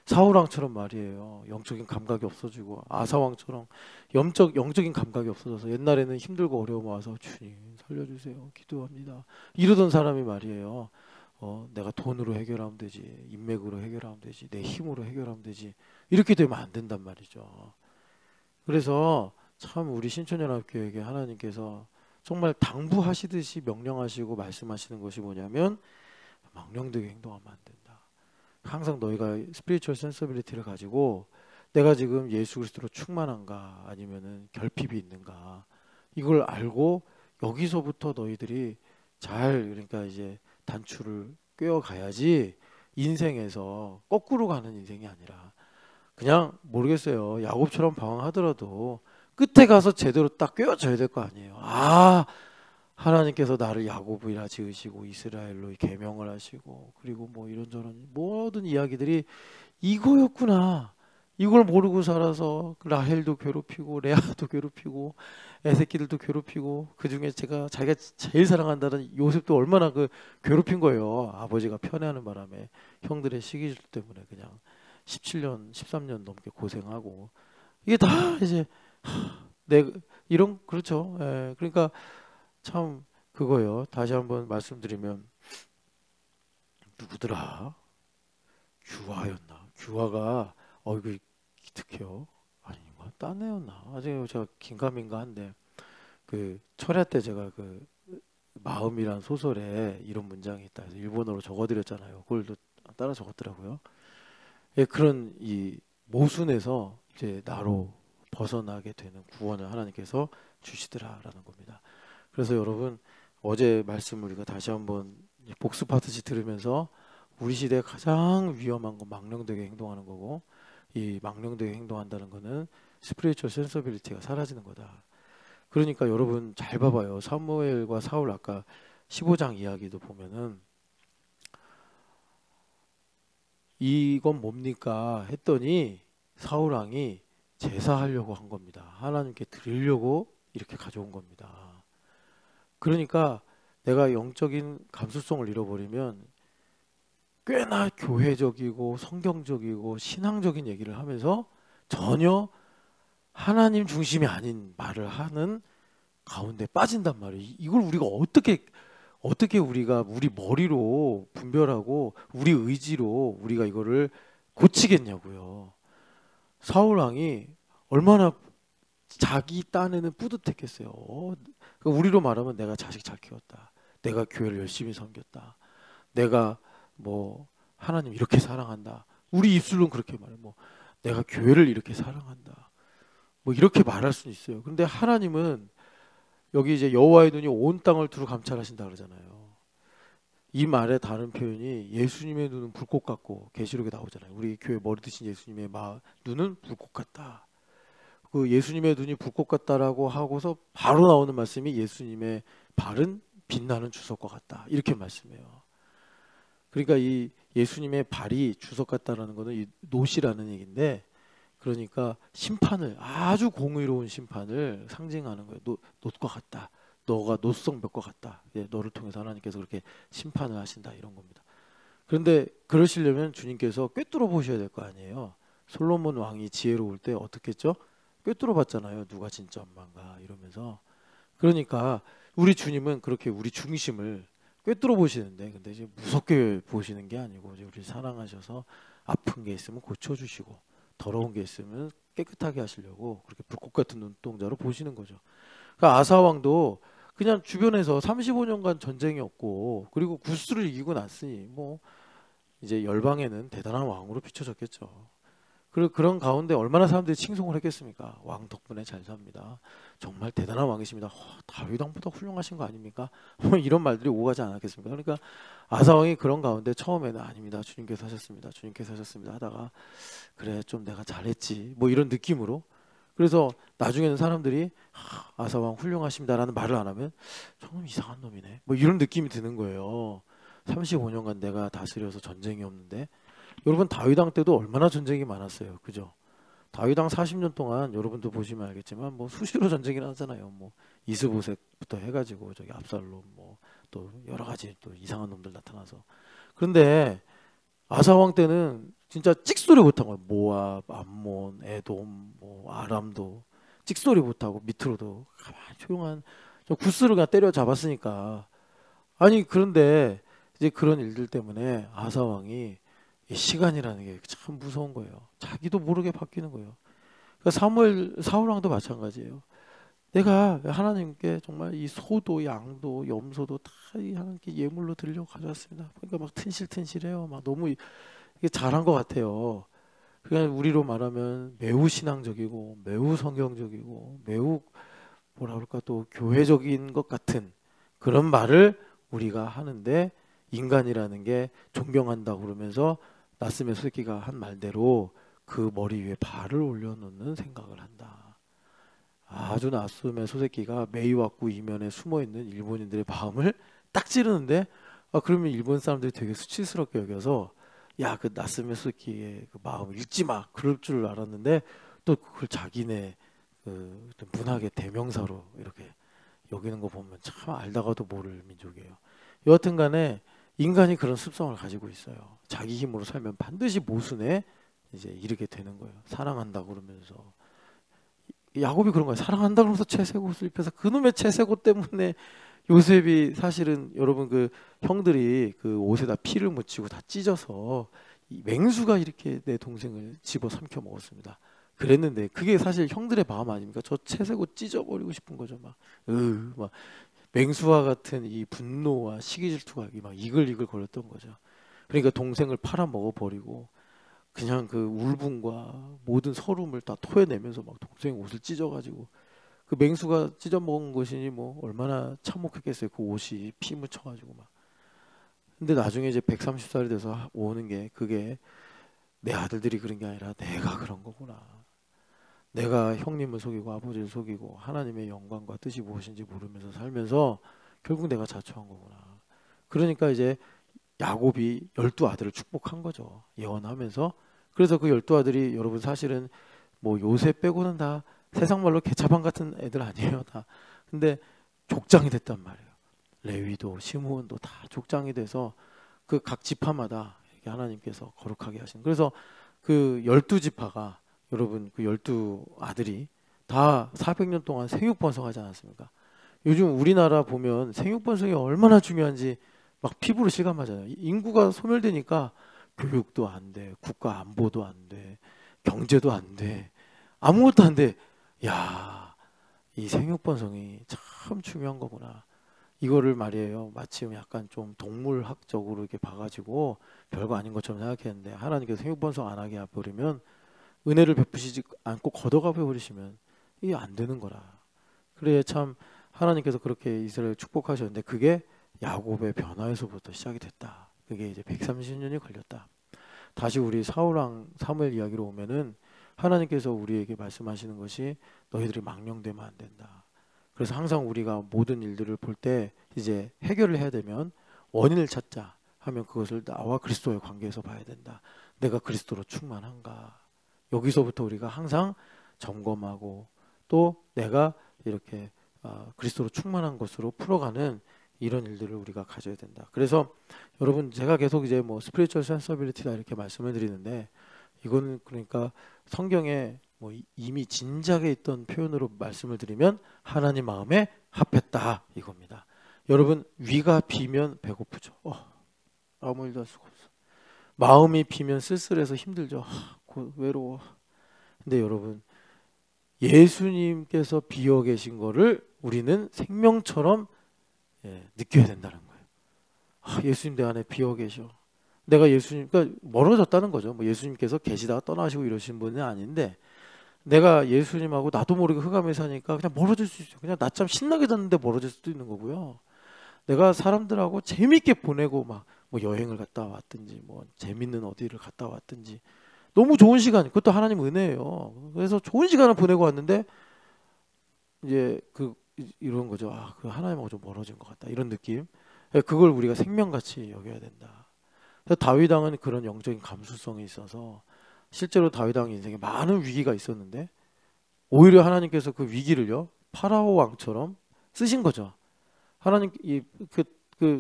[SPEAKER 1] 사울왕처럼 말이에요. 영적인 감각이 없어지고, 아사왕처럼 영적인 감각이 없어져서 옛날에는 힘들고 어려움 와서 주님 살려주세요 기도합니다 이러던 사람이 말이에요. 내가 돈으로 해결하면 되지, 인맥으로 해결하면 되지, 내 힘으로 해결하면 되지, 이렇게 되면 안 된단 말이죠. 그래서 참 우리 신천연합교회에게 하나님께서 정말 당부하시듯이 명령하시고 말씀하시는 것이 뭐냐면, 망령되게 행동하면 안 된다. 항상 너희가 스피리추얼 센서빌리티를 가지고 내가 지금 예수 그리스도로 충만한가 아니면은 결핍이 있는가, 이걸 알고 여기서부터 너희들이 잘, 그러니까 이제 단추를 꿰어 가야지 인생에서 거꾸로 가는 인생이 아니라, 그냥 모르겠어요. 야곱처럼 방황하더라도 끝에 가서 제대로 딱 꿰어져야 될 거 아니에요. 하나님께서 나를 야곱이라 지으시고 이스라엘로 계명을 하시고, 그리고 뭐 이런저런 모든 이야기들이 이거였구나. 이걸 모르고 살아서 라헬도 괴롭히고 레아도 괴롭히고 애새끼들도 괴롭히고, 그중에 자기가 제일 사랑한다는 요셉도 얼마나 괴롭힌 거예요. 아버지가 편애하는 바람에 형들의 시기질 때문에 그냥 17년 13년 넘게 고생하고, 이게 다 이제 이런, 그렇죠. 예, 그러니까 참 그거요. 다시 한번 말씀드리면, 누구더라? 규화였나? 규화가 이거 기특해요. 아닌가? 딴 애였나? 아직 제가 긴가민가한데, 그 철야 때 제가 그 마음이란 소설에 이런 문장이 있다 해서 일본어로 적어드렸잖아요. 그걸 또 따라 적었더라고요. 예, 그런 이 모순에서 이제 나로 벗어나게 되는 구원을 하나님께서 주시더라라는 겁니다. 그래서 여러분, 어제 말씀을 우리가 다시 한번 복습하듯이 들으면서, 우리 시대에 가장 위험한 건 망령되게 행동하는 거고, 이 망령되게 행동한다는 거는 스피리추얼 센서빌리티가 사라지는 거다. 그러니까 여러분 잘 봐봐요. 사무엘과 사울 아까 15장 이야기도 보면은, 이건 뭡니까 했더니 사울 왕이 제사하려고 한 겁니다. 하나님께 드리려고 이렇게 가져온 겁니다. 그러니까 내가 영적인 감수성을 잃어버리면 꽤나 교회적이고 성경적이고 신앙적인 얘기를 하면서 전혀 하나님 중심이 아닌 말을 하는 가운데 빠진단 말이에요. 이걸 우리가 어떻게 우리가 우리 머리로 분별하고 우리 의지로 우리가 이거를 고치겠냐고요. 사울 왕이 얼마나 자기 딴에는 뿌듯했겠어요. 그러니까 우리로 말하면 내가 자식 잘 키웠다, 내가 교회를 열심히 섬겼다, 내가 뭐 하나님 이렇게 사랑한다. 우리 입술로는 그렇게 말해. 뭐 내가 교회를 이렇게 사랑한다, 뭐 이렇게 말할 수는 있어요. 근데 하나님은 여기 이제 여호와의 눈이 온 땅을 두루 감찰하신다 그러잖아요. 이 말의 다른 표현이 예수님의 눈은 불꽃 같고, 계시록에 나오잖아요. 우리 교회 머리 드신 예수님의 눈은 불꽃 같다. 그 예수님의 눈이 불꽃 같다라고 하고서 바로 나오는 말씀이 예수님의 발은 빛나는 주석과 같다, 이렇게 말씀해요. 그러니까 이 예수님의 발이 주석 같다라는 거는 이 놋이라는 얘기인데, 그러니까 심판을, 아주 공의로운 심판을 상징하는 거예요. 놋과 같다. 너가 놋성벽과 같다. 너를 통해서 하나님께서 그렇게 심판을 하신다, 이런 겁니다. 그런데 그러시려면 주님께서 꿰뚫어 보셔야 될 거 아니에요. 솔로몬 왕이 지혜로울 때 어떻게 했죠? 꿰뚫어 봤잖아요. 누가 진짜 엄마인가 이러면서. 그러니까 우리 주님은 그렇게 우리 중심을 꿰뚫어 보시는데, 근데 이제 무섭게 보시는 게 아니고, 이제 우리 사랑하셔서 아픈 게 있으면 고쳐주시고 더러운 게 있으면 깨끗하게 하시려고 그렇게 불꽃 같은 눈동자로 보시는 거죠. 그러니까 아사 왕도 그냥 주변에서 35년간 전쟁이 없고, 그리고 구스를 이기고 났으니 뭐 이제 열방에는 대단한 왕으로 비춰졌겠죠. 그런 가운데 얼마나 사람들이 칭송을 했겠습니까? 왕 덕분에 잘 삽니다. 정말 대단한 왕이십니다. 다윗 왕보다 훌륭하신 거 아닙니까? 뭐 이런 말들이 오가지 않았겠습니까? 그러니까 아사 왕이 그런 가운데 처음에는 아닙니다. 주님께서 하셨습니다. 주님께서 하셨습니다 하다가 그래 좀 내가 잘했지 뭐 이런 느낌으로, 그래서 나중에는 사람들이 아사 왕 훌륭하십니다라는 말을 안 하면 저놈 이상한 놈이네 뭐 이런 느낌이 드는 거예요. 35년간 내가 다스려서 전쟁이 없는데. 여러분 다윗 왕 때도 얼마나 전쟁이 많았어요. 그죠? 다윗 왕 40년 동안 여러분도 보시면 알겠지만 뭐 수시로 전쟁이 나잖아요. 뭐 이스보셋부터 해가지고 저기 압살롬 뭐 또 여러 가지 또 이상한 놈들 나타나서. 그런데 아사 왕 때는 진짜 찍소리 못한 거예요. 모압, 암몬, 에돔, 뭐 아람도 찍소리 못하고 밑으로도 가만히 조용한 저 구스를 그냥 때려 잡았으니까. 아니 그런데 이제 그런 일들 때문에 아사 왕이 이 시간이라는 게 참 무서운 거예요. 자기도 모르게 바뀌는 거예요. 그러니까 사울 왕도 마찬가지예요. 내가 하나님께 정말 이 소도 양도 염소도 다 이 하나님께 예물로 드리려고 가져왔습니다. 그러니까 막 튼실튼실해요. 막 너무 이게 잘한 것 같아요. 그냥 우리로 말하면 매우 신앙적이고 매우 성경적이고 매우 뭐라 그럴까 또 교회적인 것 같은 그런 말을 우리가 하는데, 인간이라는 게 존경한다고 그러면서 나스메 소새끼가 한 말대로 그 머리 위에 발을 올려놓는 생각을 한다. 아주 나스메 소새끼가 메이와쿠 이면에 숨어있는 일본인들의 마음을 딱 찌르는데, 그러면 일본 사람들이 되게 수치스럽게 여겨서 야 그 나스메 소새끼의 그 마음을 읽지 마 그럴 줄 알았는데 또 그걸 자기네 그 문학의 대명사로 이렇게 여기는 거 보면 참 알다가도 모를 민족이에요. 여하튼 간에 인간이 그런 습성을 가지고 있어요. 자기 힘으로 살면 반드시 모순에 이제 이르게 되는 거예요. 사랑한다 그러면서 야곱이 그런 거예요. 사랑한다 그러면서 채색 옷을 입혀서 그놈의 채색 옷 때문에 요셉이 사실은 여러분 그 형들이 그 옷에다 피를 묻히고 다 찢어서 이 맹수가 이렇게 내 동생을 집어 삼켜 먹었습니다. 그랬는데 그게 사실 형들의 마음 아닙니까? 저 채색 옷 찢어버리고 싶은 거죠. 막 맹수와 같은 이 분노와 시기 질투가 막 이글이글 거렸던 거죠. 그러니까 동생을 팔아 먹어버리고 그냥 그 울분과 모든 서름을 다 토해내면서 막 동생 옷을 찢어가지고, 그 맹수가 찢어 먹은 것이니 뭐 얼마나 참혹했겠어요. 그 옷이 피 묻혀가지고 막. 근데 나중에 이제 130살이 돼서 오는 게 그게 내 아들들이 그런 게 아니라 내가 그런 거구나. 내가 형님을 속이고 아버지를 속이고 하나님의 영광과 뜻이 무엇인지 모르면서 살면서 결국 내가 자초한 거구나. 그러니까 이제 야곱이 12아들을 축복한 거죠. 예언하면서. 그래서 그 12아들이 여러분 사실은 뭐 요셉 빼고는 다 세상 말로 개차반 같은 애들 아니에요. 다. 근데 족장이 됐단 말이에요. 레위도 시므온도 다 족장이 돼서 그 각 지파마다 이렇게 하나님께서 거룩하게 하신. 그래서 그 12지파가 여러분 그 12아들이 다 400년 동안 생육번성하지 않았습니까? 요즘 우리나라 보면 생육번성이 얼마나 중요한지 막 피부로 실감하잖아요. 인구가 소멸되니까 교육도 안 돼, 국가 안보도 안 돼, 경제도 안 돼, 아무것도 안 돼. 야, 이 생육번성이 참 중요한 거구나. 이거를 말이에요. 마침 약간 좀 동물학적으로 이렇게 봐가지고 별거 아닌 것처럼 생각했는데 하나님께서 생육번성 안 하게 해버리면, 은혜를 베푸시지 않고 걷어가 버리시면 이게 안 되는 거라. 그래 참 하나님께서 그렇게 이스라엘 축복하셨는데 그게 야곱의 변화에서부터 시작이 됐다. 그게 이제 130년이 걸렸다. 다시 우리 사울왕 사무엘 이야기로 오면은 하나님께서 우리에게 말씀하시는 것이 너희들이 망령되면 안 된다. 그래서 항상 우리가 모든 일들을 볼 때 이제 해결을 해야 되면 원인을 찾자 하면 그것을 나와 그리스도의 관계에서 봐야 된다. 내가 그리스도로 충만한가. 여기서부터 우리가 항상 점검하고 또 내가 이렇게 그리스도로 충만한 것으로 풀어가는 이런 일들을 우리가 가져야 된다. 그래서 여러분 제가 계속 이제 뭐 스피리추얼 센서빌리티다 이렇게 말씀을 드리는데, 이거는 그러니까 성경에 뭐 이미 진작에 있던 표현으로 말씀을 드리면 하나님 마음에 합했다 이겁니다. 여러분 위가 비면 배고프죠. 아무 일도 할 수가 없어. 마음이 비면 쓸쓸해서 힘들죠. 외로워. 근데 여러분 예수님께서 비어 계신 거를 우리는 생명처럼 느껴야 된다는 거예요. 예수님 내 안에 비어 계셔. 내가 예수님, 그러니까 멀어졌다는 거죠. 뭐 예수님께서 계시다가 떠나시고 이러신 분은 아닌데 내가 예수님하고 나도 모르게 흑암에 사니까 그냥 멀어질 수 있어요. 그냥 낮잠 신나게 잤는데 멀어질 수도 있는 거고요. 내가 사람들하고 재밌게 보내고 막 뭐 여행을 갔다 왔든지 뭐 재밌는 어디를 갔다 왔든지 너무 좋은 시간, 그것도 하나님 은혜예요. 그래서 좋은 시간을 보내고 왔는데 이제 이런 거죠. 아, 그 하나님하고 좀 멀어진 것 같다. 이런 느낌. 그걸 우리가 생명같이 여겨야 된다. 그래서 다윗 왕은 그런 영적인 감수성이 있어서 실제로 다윗 왕 인생에 많은 위기가 있었는데 오히려 하나님께서 그 위기를요 파라오 왕처럼 쓰신 거죠. 하나님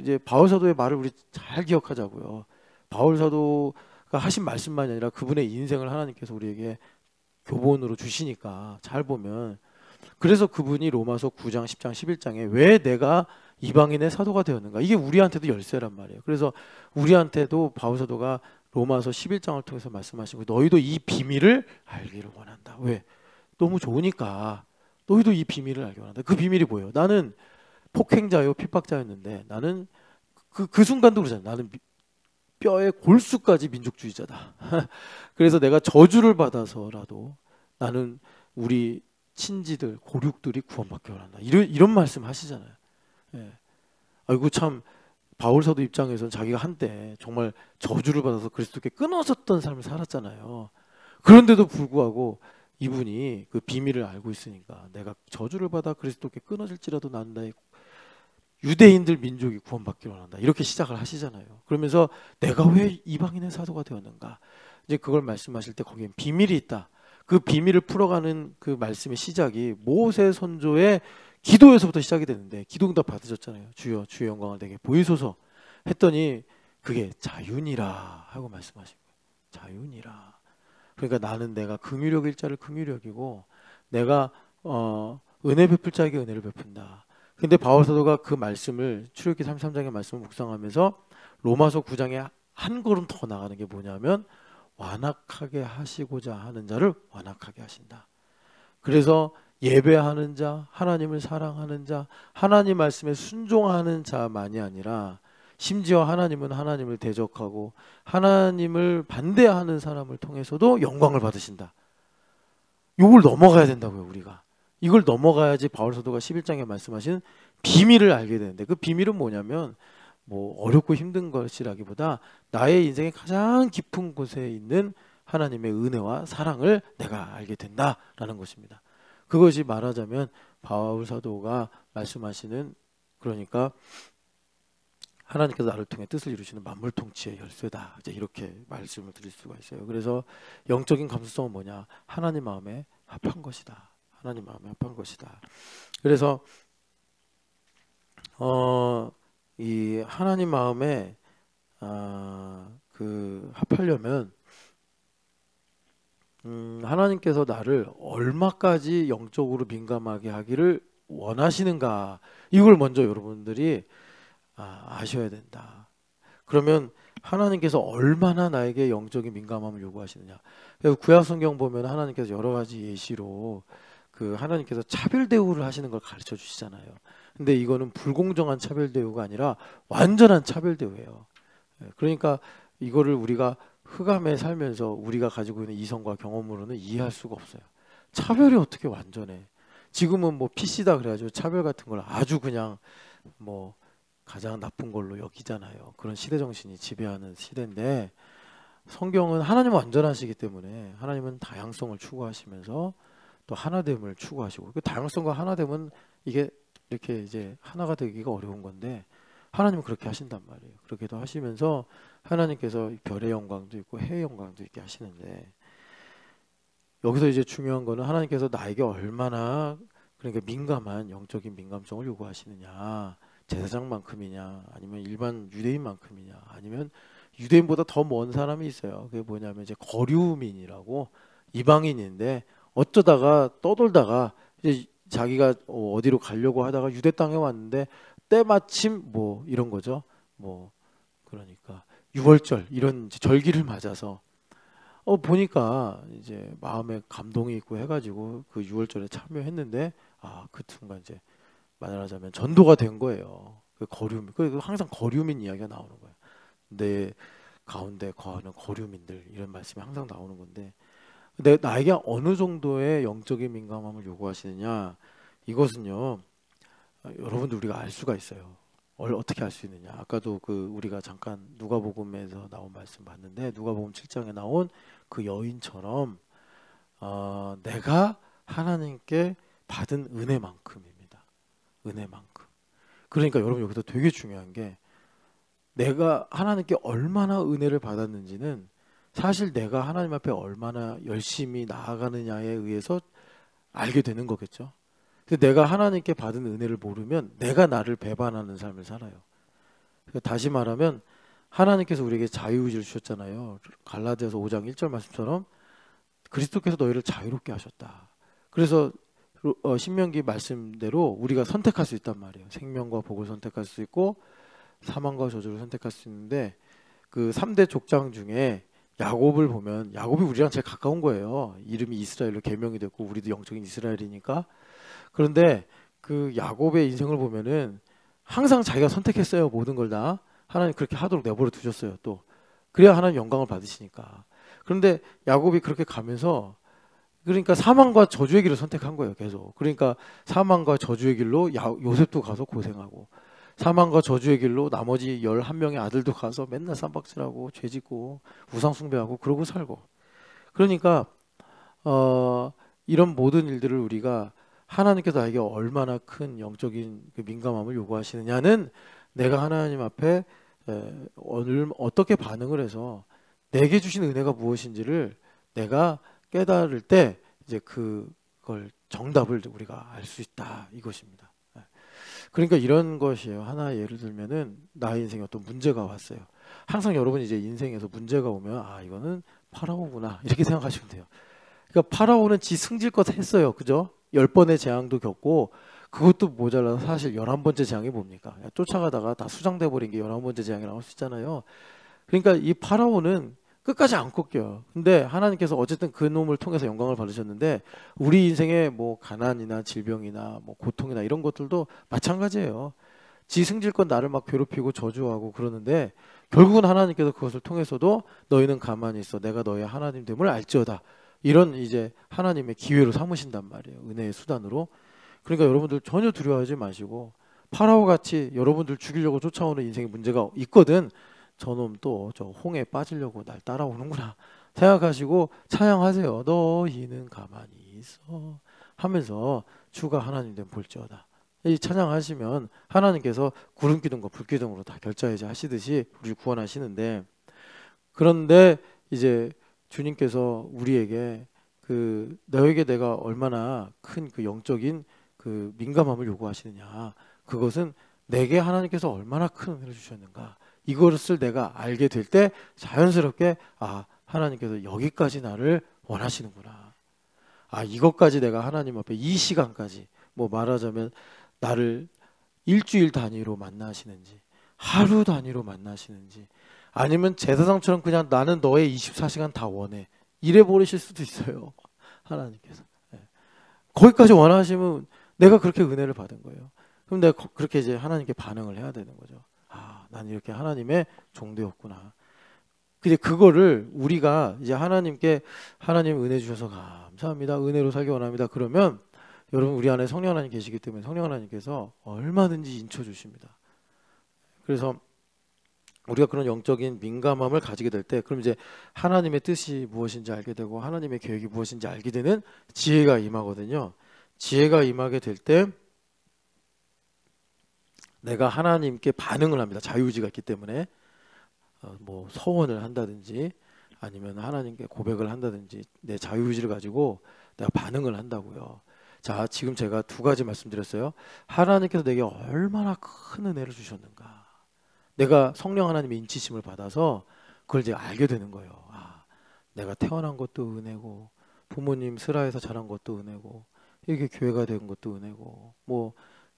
[SPEAKER 1] 이제 바울 사도의 말을 우리 잘 기억하자고요. 바울 사도가 하신 말씀만이 아니라 그분의 인생을 하나님께서 우리에게 교본으로 주시니까 잘 보면, 그래서 그분이 로마서 9장, 10장, 11장에 왜 내가 이방인의 사도가 되었는가, 이게 우리한테도 열쇠란 말이에요. 그래서 우리한테도 바울 사도가 로마서 11장을 통해서 말씀하시고 너희도 이 비밀을 알기를 원한다. 왜? 너무 좋으니까 너희도 이 비밀을 알기 원한다. 그 비밀이 뭐예요? 나는 폭행자요 핍박자였는데 나는 그 순간도 그러잖아요. 나는 뼈의 골수까지 민족주의자다. 그래서 내가 저주를 받아서라도 나는 우리 친지들 고륙들이 구원받기 원한다. 이런 말씀 하시잖아요. 예. 아이고 참, 바울 사도 입장에서는 자기가 한때 정말 저주를 받아서 그리스도께 끊어졌던 삶을 살았잖아요. 그런데도 불구하고 이분이 그 비밀을 알고 있으니까 내가 저주를 받아 그리스도께 끊어질지라도 나는 나의 유대인들 민족이 구원받기를 원한다. 이렇게 시작을 하시잖아요. 그러면서 내가 왜 이방인의 사도가 되었는가? 이제 그걸 말씀하실 때 거기엔 비밀이 있다. 그 비밀을 풀어가는 그 말씀의 시작이 모세 선조의 기도에서부터 시작이 되는데 기도응답 받으셨잖아요. 주여 주의 영광을 내게 보이소서 했더니 그게 자윤이라 하고 말씀하신 거예요. 자윤이라. 그러니까 나는 내가 긍휼력일 자를 긍휼력이고 내가 은혜 베풀 자에게 은혜를 베푼다. 근데 바울 사도가 그 말씀을 출애굽기 33장의 말씀을 묵상하면서 로마서 9장에 한 걸음 더 나가는 게 뭐냐면 완악하게 하시고자 하는 자를 완악하게 하신다. 그래서 예배하는 자, 하나님을 사랑하는 자, 하나님 말씀에 순종하는 자만이 아니라 심지어 하나님은 하나님을 대적하고 하나님을 반대하는 사람을 통해서도 영광을 받으신다. 이걸 넘어가야 된다고요. 우리가 이걸 넘어가야지 바울 사도가 11장에 말씀하신 비밀을 알게 되는데, 그 비밀은 뭐냐면 뭐 어렵고 힘든 것이라기보다 나의 인생의 가장 깊은 곳에 있는 하나님의 은혜와 사랑을 내가 알게 된다라는 것입니다. 그것이 말하자면 바울 사도가 말씀하시는, 그러니까 하나님께서 나를 통해 뜻을 이루시는 만물 통치의 열쇠다. 이제 이렇게 말씀을 드릴 수가 있어요. 그래서 영적인 감수성은 뭐냐? 하나님 마음에 합한 것이다. 하나님 마음에 합한 것이다. 그래서 이 하나님 마음에 그 합하려면 하나님께서 나를 얼마까지 영적으로 민감하게 하기를 원하시는가, 이걸 먼저 여러분들이 아셔야 된다. 그러면 하나님께서 얼마나 나에게 영적인 민감함을 요구하시느냐. 구약 성경 보면 하나님께서 여러 가지 예시로 그 하나님께서 차별 대우를 하시는 걸 가르쳐 주시잖아요. 근데 이거는 불공정한 차별 대우가 아니라 완전한 차별 대우예요. 그러니까 이거를 우리가 흑암에 살면서 우리가 가지고 있는 이성과 경험으로는 이해할 수가 없어요. 차별이 어떻게 완전해? 지금은 뭐 PC다 그래가지고 차별 같은 걸 아주 그냥 뭐 가장 나쁜 걸로 여기잖아요. 그런 시대 정신이 지배하는 시대인데, 성경은 하나님은 완전하시기 때문에 하나님은 다양성을 추구하시면서 또 하나됨을 추구하시고, 그 다양성과 하나됨은 이게 이렇게 이제 하나가 되기가 어려운 건데 하나님은 그렇게 하신단 말이에요. 그렇게도 하시면서 하나님께서 별의 영광도 있고 해의 영광도 있게 하시는데, 여기서 이제 중요한 거는 하나님께서 나에게 얼마나 그러니까 민감한 영적인 민감성을 요구하시느냐. 제사장만큼이냐, 아니면 일반 유대인만큼이냐, 아니면 유대인보다 더 먼 사람이 있어요. 그게 뭐냐면 이제 거류민이라고, 이방인인데 어쩌다가 떠돌다가 이제 자기가 어디로 가려고 하다가 유대 땅에 왔는데 때마침 뭐 이런 거죠. 뭐 그러니까 유월절 이런 절기를 맞아서 보니까 이제 마음에 감동이 있고 해가지고 그 유월절에 참여했는데 그 순간 이제 말하자면 전도가 된 거예요. 그 거류민, 그 항상 거류민 이야기가 나오는 거예요. 근데 가운데 거하는 거류민들 이런 말씀이 항상 나오는 건데 나에게 어느 정도의 영적인 민감함을 요구하시느냐 이것은요 여러분들 우리가 알 수가 있어요. 어떻게 알 수 있느냐 아까도 그 우리가 잠깐 누가복음에서 나온 말씀 봤는데 누가복음 7장에 나온 그 여인처럼 내가 하나님께 받은 은혜만큼입니다. 은혜만큼. 그러니까 여러분 여기서 되게 중요한 게 내가 하나님께 얼마나 은혜를 받았는지는 사실 내가 하나님 앞에 얼마나 열심히 나아가느냐에 의해서 알게 되는 거겠죠. 근데 내가 하나님께 받은 은혜를 모르면 내가 나를 배반하는 삶을 살아요. 그러니까 다시 말하면 하나님께서 우리에게 자유의지를 주셨잖아요. 갈라디아서 5장 1절 말씀처럼 그리스도께서 너희를 자유롭게 하셨다. 그래서 신명기 말씀대로 우리가 선택할 수 있단 말이에요. 생명과 복을 선택할 수 있고 사망과 저주를 선택할 수 있는데 그 3대 족장 중에 야곱을 보면 야곱이 우리랑 제일 가까운 거예요. 이름이 이스라엘로 개명이 됐고 우리도 영적인 이스라엘이니까. 그런데 그 야곱의 인생을 보면은 항상 자기가 선택했어요. 모든 걸 다. 하나님 그렇게 하도록 내버려 두셨어요. 또 그래야 하나님 영광을 받으시니까. 그런데 야곱이 그렇게 가면서 그러니까 사망과 저주의 길을 선택한 거예요. 계속. 그러니까 사망과 저주의 길로 요셉도 가서 고생하고 사망과 저주의 길로 나머지 11명의 아들도 가서 맨날 쌈박질하고 죄짓고 우상숭배하고 그러고 살고. 그러니까 이런 모든 일들을 우리가 하나님께서 나에게 얼마나 큰 영적인 그 민감함을 요구하시느냐는 내가 하나님 앞에 어떻게 반응을 해서 내게 주신 은혜가 무엇인지를 내가 깨달을 때 이제 그걸 정답을 우리가 알 수 있다 이것입니다. 그러니까 이런 것이에요. 하나 예를 들면은 나의 인생에 어떤 문제가 왔어요. 항상 여러분 이제 인생에서 문제가 오면 이거는 파라오구나 이렇게 생각하시면 돼요. 그러니까 파라오는 지 승질껏 했어요. 그죠? 10번의 재앙도 겪고 그것도 모자라서 사실 11번째 재앙이 뭡니까? 쫓아가다가 다 수장돼 버린 게 11번째 재앙이 나올 수 있잖아요. 그러니까 이 파라오는 끝까지 안 꺾여요. 근데 하나님께서 어쨌든 그 놈을 통해서 영광을 받으셨는데 우리 인생에 뭐 가난이나 질병이나 뭐 고통이나 이런 것들도 마찬가지예요. 지 승질껏 나를 막 괴롭히고 저주하고 그러는데 결국은 하나님께서 그것을 통해서도 너희는 가만히 있어 내가 너의 하나님 됨을 알지어다. 이런 이제 하나님의 기회로 삼으신단 말이에요. 은혜의 수단으로. 그러니까 여러분들 전혀 두려워하지 마시고 파라오 같이 여러분들 죽이려고 쫓아오는 인생에 문제가 있거든. 저놈 또 저 홍에 빠지려고 날 따라오는구나 생각하시고 찬양하세요. 너희는 가만히 있어 하면서 주가 하나님 됨 볼지어다. 이 찬양하시면 하나님께서 구름 기둥과 불 기둥으로 다 결자해제 하시듯이 우리를 구원하시는데 그런데 이제 주님께서 우리에게 그 너에게 내가 얼마나 큰 그 영적인 그 민감함을 요구하시느냐 그것은 내게 하나님께서 얼마나 큰 은혜를 주셨는가 이것을 내가 알게 될 때 자연스럽게 하나님께서 여기까지 나를 원하시는구나. 이것까지 내가 하나님 앞에 이 시간까지 뭐 말하자면 나를 일주일 단위로 만나시는지 하루 단위로 만나시는지 아니면 제사장처럼 그냥 나는 너의 24시간 다 원해 이래 버리실 수도 있어요. 하나님께서 거기까지 원하시면 내가 그렇게 은혜를 받은 거예요. 그럼 내가 그렇게 이제 하나님께 반응을 해야 되는 거죠. 난 이렇게 하나님의 종되었구나. 근데 그거를 우리가 이제 하나님께 하나님 은혜 주셔서 감사합니다. 은혜로 살기 원합니다. 그러면 여러분 우리 안에 성령 하나님 계시기 때문에 성령 하나님께서 얼마든지 인쳐 주십니다. 그래서 우리가 그런 영적인 민감함을 가지게 될 때 그럼 이제 하나님의 뜻이 무엇인지 알게 되고 하나님의 계획이 무엇인지 알게 되는 지혜가 임하거든요. 지혜가 임하게 될 때 내가 하나님께 반응을 합니다. 자유의지가 있기 때문에 뭐 서원을 한다든지 아니면 하나님께 고백을 한다든지 내 자유의지를 가지고 내가 반응을 한다고요. 자, 지금 제가 두 가지 말씀드렸어요. 하나님께서 내게 얼마나 큰 은혜를 주셨는가. 내가 성령 하나님의 인치심을 받아서 그걸 이제 알게 되는 거예요. 내가 태어난 것도 은혜고 부모님 슬하에서 자란 것도 은혜고 이렇게 교회가 된 것도 은혜고 뭐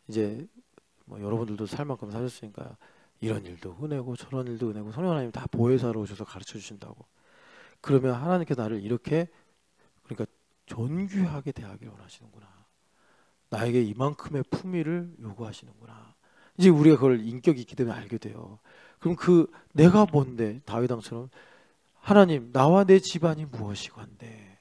[SPEAKER 1] 이제 뭐 여러분들도 살 만큼 사셨으니까 이런 일도 은혜고 저런 일도 은혜고 성령 하나님 다 보혜사로 오셔서 가르쳐 주신다고. 그러면 하나님께서 나를 이렇게 그러니까 존귀하게 대하기를 원하시는구나. 나에게 이만큼의 품위를 요구하시는구나. 이제 우리가 그걸 인격이 있기 때문에 알게 돼요. 그럼 그 내가 뭔데 다윗 왕처럼 하나님 나와 내 집안이 무엇이건데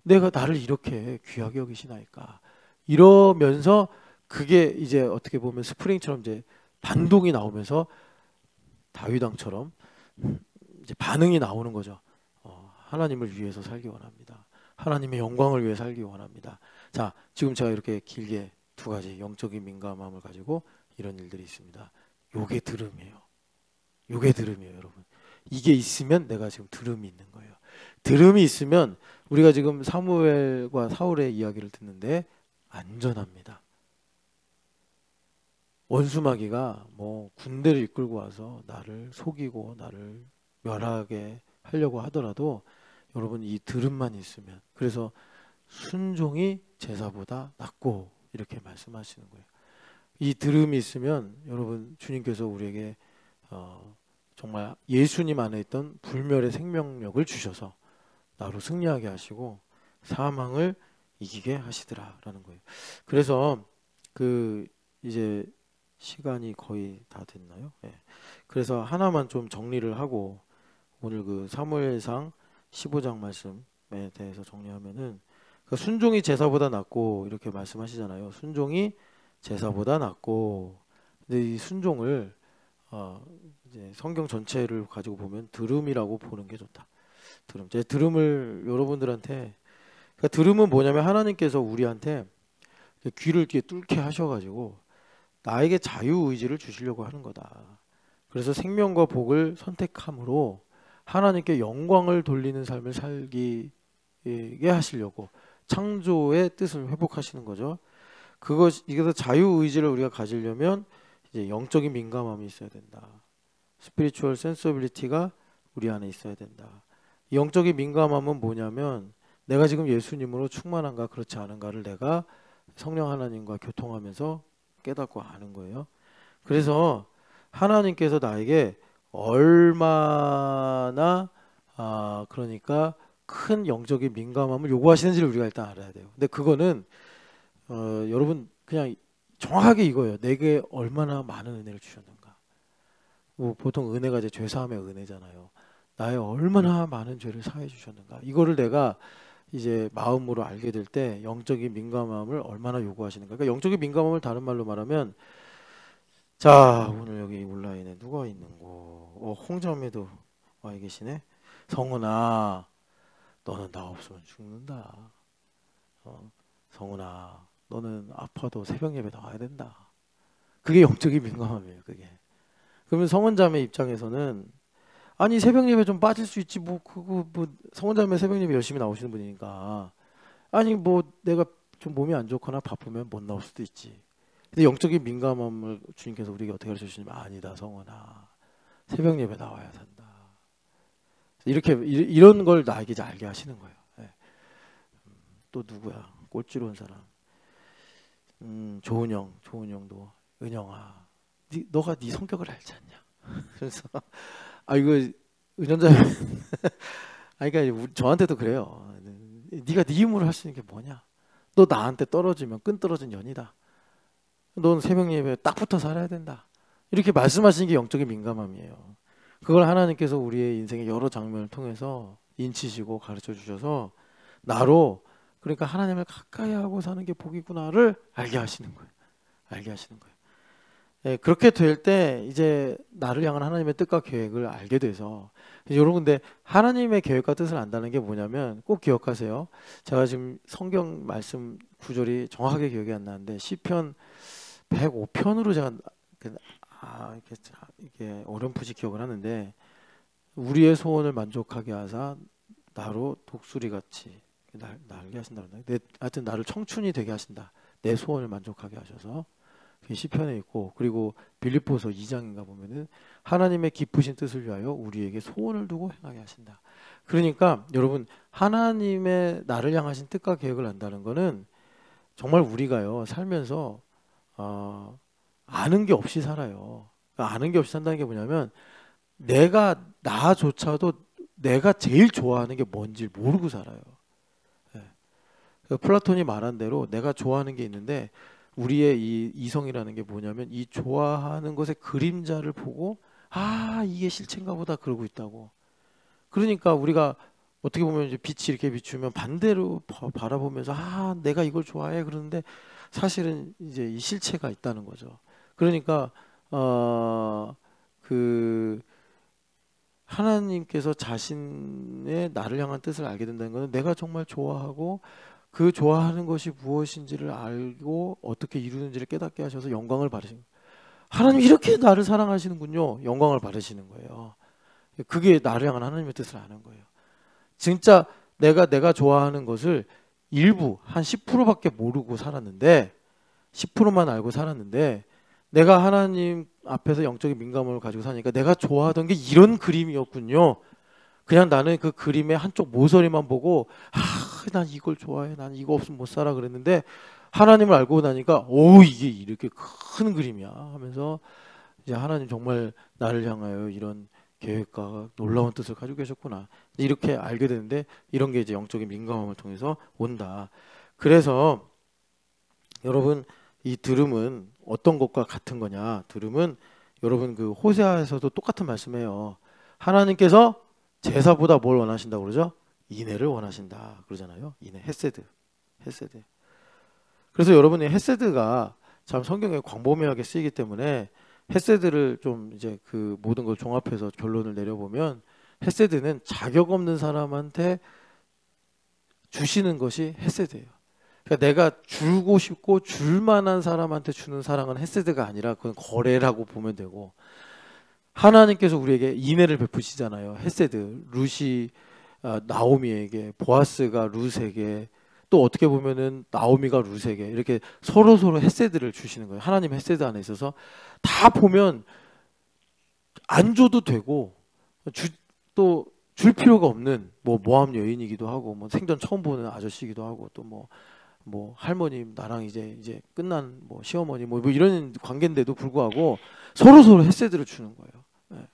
[SPEAKER 1] 내가 나를 이렇게 귀하게 여기시나이까 이러면서 그게 이제 어떻게 보면 스프링처럼 이제 반동이 나오면서 다윗 왕처럼 이제 반응이 나오는 거죠. 하나님을 위해서 살기 원합니다. 하나님의 영광을 위해 살기 원합니다. 자, 지금 제가 이렇게 길게 두 가지 영적인 민감함을 가지고 이런 일들이 있습니다. 요게 들음이에요. 요게 들음이에요, 여러분. 이게 있으면 내가 지금 들음이 있는 거예요. 들음이 있으면 우리가 지금 사무엘과 사울의 이야기를 듣는데 안전합니다. 원수마귀가 뭐 군대를 이끌고 와서 나를 속이고 나를 멸하게 하려고 하더라도 여러분 이 들음만 있으면 그래서 순종이 제사보다 낫고 이렇게 말씀하시는 거예요. 이 들음이 있으면 여러분 주님께서 우리에게 정말 예수님 안에 있던 불멸의 생명력을 주셔서 나로 승리하게 하시고 사망을 이기게 하시더라라는 거예요. 그래서 그 이제 시간이 거의 다 됐나요? 네. 그래서 하나만 좀 정리를 하고 오늘 그 사무엘상 15장 말씀에 대해서 정리하면은 그 순종이 제사보다 낫고 이렇게 말씀하시잖아요. 순종이 제사보다 낫고 근데 이 순종을 이제 성경 전체를 가지고 보면 들음이라고 보는 게 좋다. 들음. 제 들음을 여러분들한테 그러니까 들음은 뭐냐면 하나님께서 우리한테 귀를 이렇게 뚫게 하셔가지고 나에게 자유의지를 주시려고 하는 거다. 그래서 생명과 복을 선택함으로 하나님께 영광을 돌리는 삶을 살게 하시려고 창조의 뜻을 회복하시는 거죠. 이게서 자유의지를 우리가 가지려면 이제 영적인 민감함이 있어야 된다. 스피리추얼 센서빌리티가 우리 안에 있어야 된다. 영적인 민감함은 뭐냐면 내가 지금 예수님으로 충만한가 그렇지 않은가를 내가 성령 하나님과 교통하면서 깨닫고 아는 거예요. 그래서 하나님께서 나에게 얼마나 그러니까 큰 영적인 민감함을 요구하시는지를 우리가 일단 알아야 돼요. 근데 그거는 여러분 그냥 정확하게 이거예요. 내게 얼마나 많은 은혜를 주셨는가. 뭐 보통 은혜가 이제 죄사함의 은혜잖아요. 나의 얼마나 많은 죄를 사해 주셨는가. 이거를 내가 이제 마음으로 알게 될 때 영적인 민감함을 얼마나 요구하시는가. 그러니까 영적인 민감함을 다른 말로 말하면 자 오늘 여기 온라인에 누가 있는 거 홍자매도 와 계시네. 성은아 너는 나 없으면 죽는다. 성은아 너는 아파도 새벽 예배 나와야 된다. 그게 영적인 민감함이에요. 그게. 그러면 성은자매 입장에서는 아니 새벽 예배 좀 빠질 수 있지 뭐 그거 뭐 성은자매 새벽 예배 열심히 나오시는 분이니까 아니 뭐 내가 좀 몸이 안 좋거나 바쁘면 못 나올 수도 있지. 근데 영적인 민감함을 주님께서 우리에게 어떻게 가르쳐 주시냐면 아니다 성은아 새벽 예배 나와야 산다. 이렇게 이런 걸 나에게 이제 알게 하시는 거예요. 네. 또 누구야? 꼴찌로 온 사람. 조은영도 은영아, 너가 네 성격을 알지 않냐? 그래서 이거 은연자, 그러니까 저한테도 그래요. 네가 네 힘으로 할 수 있는 게 뭐냐? 너 나한테 떨어지면 끈 떨어진 연이다. 넌 새벽 예배에 딱 붙어 살아야 된다. 이렇게 말씀하시는 게 영적인 민감함이에요. 그걸 하나님께서 우리의 인생의 여러 장면을 통해서 인치시고 가르쳐 주셔서 나로 그러니까 하나님을 가까이 하고 사는 게 복이구나를 알게 하시는 거예요. 알게 하시는 거예요. 네, 그렇게 될 때 이제 나를 향한 하나님의 뜻과 계획을 알게 돼서 여러분 근데 하나님의 계획과 뜻을 안다는 게 뭐냐면 꼭 기억하세요. 제가 지금 성경 말씀 구절이 정확하게 기억이 안 나는데 시편 105편으로 제가 이게 어렴풋이 기억을 하는데 우리의 소원을 만족하게 하사 나로 독수리 같이 날게 하신다는 하여튼 나를 청춘이 되게 하신다. 내 소원을 만족하게 하셔서 시편에 있고 그리고 빌립보서 2장인가 보면은 하나님의 기쁘신 뜻을 위하여 우리에게 소원을 두고 행하게 하신다. 그러니까 여러분 하나님의 나를 향하신 뜻과 계획을 안다는 거는 정말 우리가요 살면서 아는 게 없이 살아요. 아는 게 없이 산다는 게 뭐냐면 내가 나조차도 내가 제일 좋아하는 게 뭔지 모르고 살아요. 네. 플라톤이 말한 대로 내가 좋아하는 게 있는데 우리의 이 이성이라는 게 뭐냐면 이 좋아하는 것의 그림자를 보고 아, 이게 실체인가 보다 그러고 있다고. 그러니까 우리가 어떻게 보면 이제 빛이 이렇게 비추면 반대로 바라보면서 아, 내가 이걸 좋아해 그러는데 사실은 이제 이 실체가 있다는 거죠. 그러니까 그 하나님께서 자신의 나를 향한 뜻을 알게 된다는 것은 내가 정말 좋아하고 그 좋아하는 것이 무엇인지를 알고 어떻게 이루는지를 깨닫게 하셔서 영광을 받으신 거예요. 하나님 이렇게 나를 사랑하시는군요. 영광을 받으시는 거예요. 그게 나를 향한 하나님의 뜻을 아는 거예요. 진짜 내가 좋아하는 것을 일부 한 10%밖에 모르고 살았는데 10%만 알고 살았는데 내가 하나님 앞에서 영적인 민감함을 가지고 사니까 내가 좋아하던 게 이런 그림이었군요. 그냥 나는 그 그림의 한쪽 모서리만 보고 난 이걸 좋아해. 난 이거 없으면 못 살아 그랬는데 하나님을 알고 나니까 오, 이게 이렇게 큰 그림이야 하면서 이제 하나님 정말 나를 향하여 이런 계획과 놀라운 뜻을 가지고 계셨구나. 이렇게 알게 되는데 이런 게 이제 영적인 민감함을 통해서 온다. 그래서 여러분 이 들음은 어떤 것과 같은 거냐? 들음은 여러분 그 호세아에서도 똑같은 말씀해요. 하나님께서 제사보다 뭘 원하신다고 그러죠? 인애를 원하신다 그러잖아요. 인애, 헤세드. 그래서 여러분이 헤세드가 참 성경에 광범위하게 쓰이기 때문에 헤세드를 좀 이제 그 모든 걸 종합해서 결론을 내려보면 헤세드는 자격 없는 사람한테 주시는 것이 헤세드예요. 그러니까 내가 주고 싶고 줄 만한 사람한테 주는 사랑은 헤세드가 아니라 그건 거래라고 보면 되고, 하나님께서 우리에게 인애를 베푸시잖아요. 헤세드, 룻이 나오미에게, 보아스가 룻에게, 또 어떻게 보면은 나오미가 룻에게 이렇게 서로 헤세드를 주시는 거예요. 하나님 헤세드 안에 있어서 다 보면 안 줘도 되고 또 줄 필요가 없는 뭐 모함 여인이기도 하고 뭐 생전 처음 보는 아저씨이기도 하고 또 뭐 할머니 나랑 이제 끝난 뭐 시어머니 뭐 이런 관계인데도 불구하고 서로 헤세드를 주는 거예요. 네.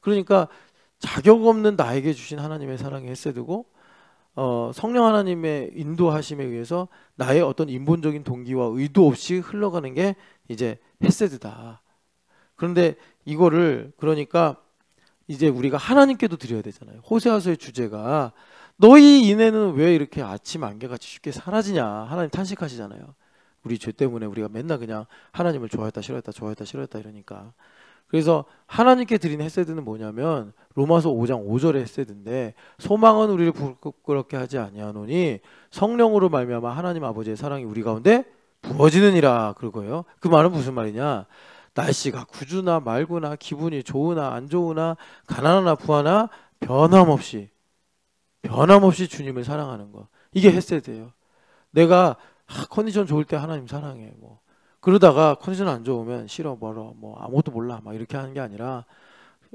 [SPEAKER 1] 그러니까 자격 없는 나에게 주신 하나님의 사랑이 헤세드고 성령 하나님의 인도하심에 의해서 나의 어떤 인본적인 동기와 의도 없이 흘러가는 게 이제 헤세드다. 그런데 이거를 그러니까 이제 우리가 하나님께도 드려야 되잖아요. 호세아서의 주제가 너희 인애는 왜 이렇게 아침 안개같이 쉽게 사라지냐. 하나님 탄식하시잖아요. 우리 죄 때문에 우리가 맨날 그냥 하나님을 좋아했다 싫어했다 이러니까. 그래서 하나님께 드린 헤세드는 뭐냐면 로마서 5장 5절의 헤세드인데, 소망은 우리를 부끄럽게 하지 아니하노니 성령으로 말미암아 하나님 아버지의 사랑이 우리 가운데 부어지느니라 그러고요. 그 말은 무슨 말이냐? 날씨가 구주나 맑으나 기분이 좋으나 안 좋으나 가난하나 부하나 변함없이 주님을 사랑하는 거. 이게 헤세드예요. 내가 컨디션 좋을 때 하나님 사랑해 뭐 그러다가 컨디션 안 좋으면 싫어 멀어 뭐 아무것도 몰라 막 이렇게 하는 게 아니라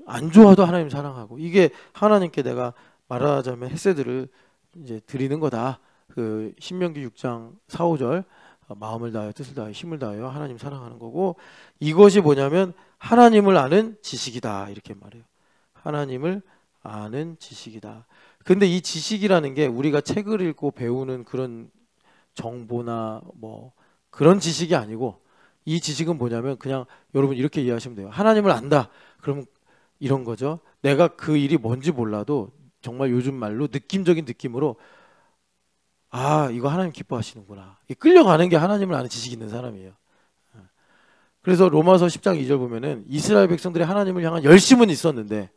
[SPEAKER 1] 안 좋아도 하나님 사랑하고, 이게 하나님께 내가 말하자면 헤세드를 이제 드리는 거다. 그 신명기 6장 4, 5절 마음을 다하여 뜻을 다하여 힘을 다하여 하나님 사랑하는 거고, 이것이 뭐냐면 하나님을 아는 지식이다 이렇게 말해요. 하나님을 아는 지식이다. 근데 이 지식이라는 게 우리가 책을 읽고 배우는 그런 정보나 뭐 그런 지식이 아니고, 이 지식은 뭐냐면 그냥 여러분 이렇게 이해하시면 돼요. 하나님을 안다. 그러면 이런 거죠. 내가 그 일이 뭔지 몰라도 정말 요즘 말로 느낌적인 느낌으로 아, 이거 하나님 기뻐하시는구나. 끌려가는 게 하나님을 아는 지식이 있는 사람이에요. 그래서 로마서 10장 2절 보면은 이스라엘 백성들이 하나님을 향한 열심은 있었는데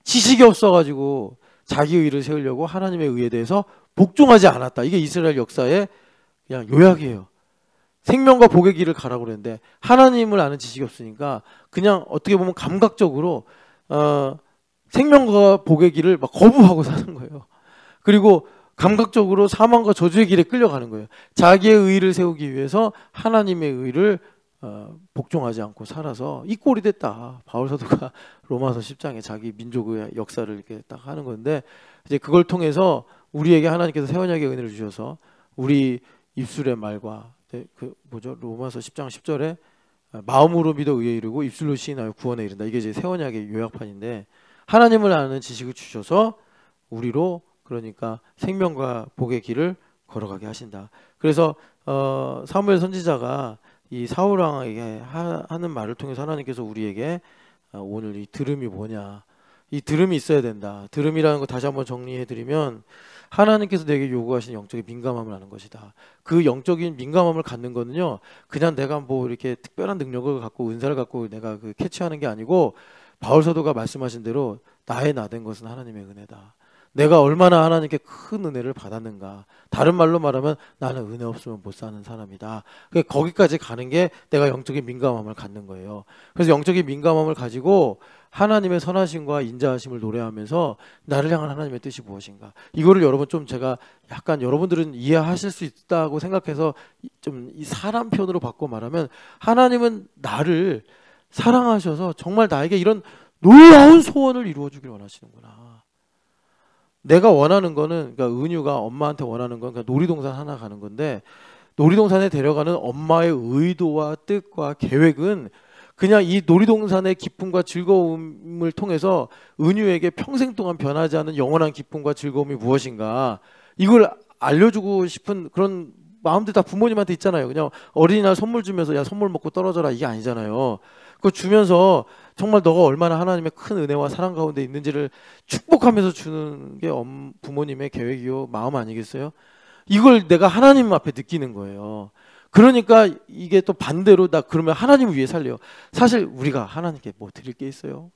[SPEAKER 1] 지식이 없어가지고 자기 의를 세우려고 하나님의 의에 대해서 복종하지 않았다. 이게 이스라엘 역사의 그냥 요약이에요. 생명과 복의 길을 가라고 그랬는데 하나님을 아는 지식이 없으니까 그냥 어떻게 보면 감각적으로 생명과 복의 길을 막 거부하고 사는 거예요. 그리고 감각적으로 사망과 저주의 길에 끌려가는 거예요. 자기의 의를 세우기 위해서 하나님의 의를 복종하지 않고 살아서 이 꼴이 됐다. 바울 사도가 로마서 10장에 자기 민족의 역사를 이렇게 딱 하는 건데, 이제 그걸 통해서 우리에게 하나님께서 새 언약의 은혜를 주셔서 우리 입술의 말과 그 뭐죠? 로마서 10장 10절에 마음으로 믿어 의에 이르고 입술로 시인하여 구원에 이른다. 이게 이제 새 언약의 요약판인데, 하나님을 아는 지식을 주셔서 우리로 그러니까 생명과 복의 길을 걸어가게 하신다. 그래서 사무엘 선지자가 이 사울 왕에게 하는 말을 통해서 하나님께서 우리에게 오늘 이 들음이 뭐냐, 이 들음이 있어야 된다. 들음이라는 거 다시 한번 정리해드리면 하나님께서 내게 요구하시는 영적인 민감함을 하는 것이다. 그 영적인 민감함을 갖는 거는요, 그냥 내가 뭐 이렇게 특별한 능력을 갖고 은사를 갖고 내가 그 캐치하는 게 아니고, 바울 사도가 말씀하신 대로 나의 나된 것은 하나님의 은혜다. 내가 얼마나 하나님께 큰 은혜를 받았는가. 다른 말로 말하면 나는 은혜 없으면 못 사는 사람이다. 거기까지 가는 게 내가 영적인 민감함을 갖는 거예요. 그래서 영적인 민감함을 가지고 하나님의 선하심과 인자하심을 노래하면서 나를 향한 하나님의 뜻이 무엇인가. 이거를 여러분 좀 제가 약간 여러분들은 이해하실 수 있다고 생각해서 좀 이 사람 편으로 바꿔 말하면, 하나님은 나를 사랑하셔서 정말 나에게 이런 놀라운 소원을 이루어 주길 원하시는구나. 내가 원하는 거는, 그러니까 은유가 엄마한테 원하는 건 그러니까 놀이동산 하나 가는 건데, 놀이동산에 데려가는 엄마의 의도와 뜻과 계획은 그냥 이 놀이동산의 기쁨과 즐거움을 통해서 은유에게 평생 동안 변하지 않는 영원한 기쁨과 즐거움이 무엇인가, 이걸 알려주고 싶은 그런 마음들 다 부모님한테 있잖아요. 그냥 어린이날 선물 주면서 야 선물 먹고 떨어져라, 이게 아니잖아요. 그거 주면서 정말 너가 얼마나 하나님의 큰 은혜와 사랑 가운데 있는지를 축복하면서 주는 게 부모님의 계획이요 마음 아니겠어요? 이걸 내가 하나님 앞에 느끼는 거예요. 그러니까 이게 또 반대로 나 그러면 하나님을 위해 살려. 사실 우리가 하나님께 뭐 드릴 게 있어요?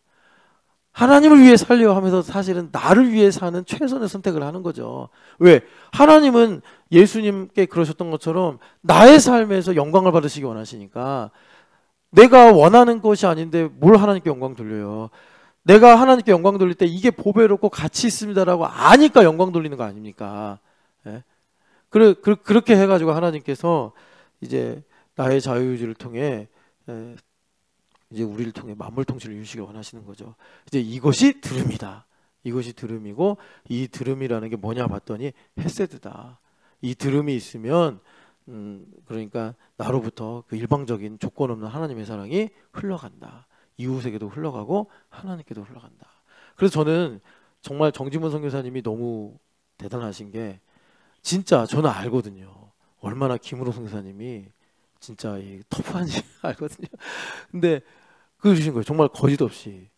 [SPEAKER 1] 하나님을 위해 살려 하면서 사실은 나를 위해 사는 최선의 선택을 하는 거죠. 왜? 하나님은 예수님께 그러셨던 것처럼 나의 삶에서 영광을 받으시기 원하시니까, 내가 원하는 것이 아닌데 뭘 하나님께 영광 돌려요. 내가 하나님께 영광 돌릴 때 이게 보배롭고 가치 있습니다라고 아니까 영광 돌리는 거 아닙니까? 예? 그렇게 해가지고 하나님께서 이제 나의 자유의지를 통해 이제 우리를 통해 만물 통치를 이루시길 원하시는 거죠. 이제 이것이 들음이다. 이것이 들음이고, 이 들음이라는 게 뭐냐 봤더니 헤세드다. 이 들음이 있으면 그러니까 나로부터 그 일방적인 조건 없는 하나님의 사랑이 흘러간다. 이웃에게도 흘러가고 하나님께도 흘러간다. 그래서 저는 정말 정지문 선교사님이 너무 대단하신 게, 진짜 저는 알거든요. 얼마나 김으로 선교사님이 진짜 이 터프한지 알거든요. 근데 그러신 거예요. 정말 거짓 없이.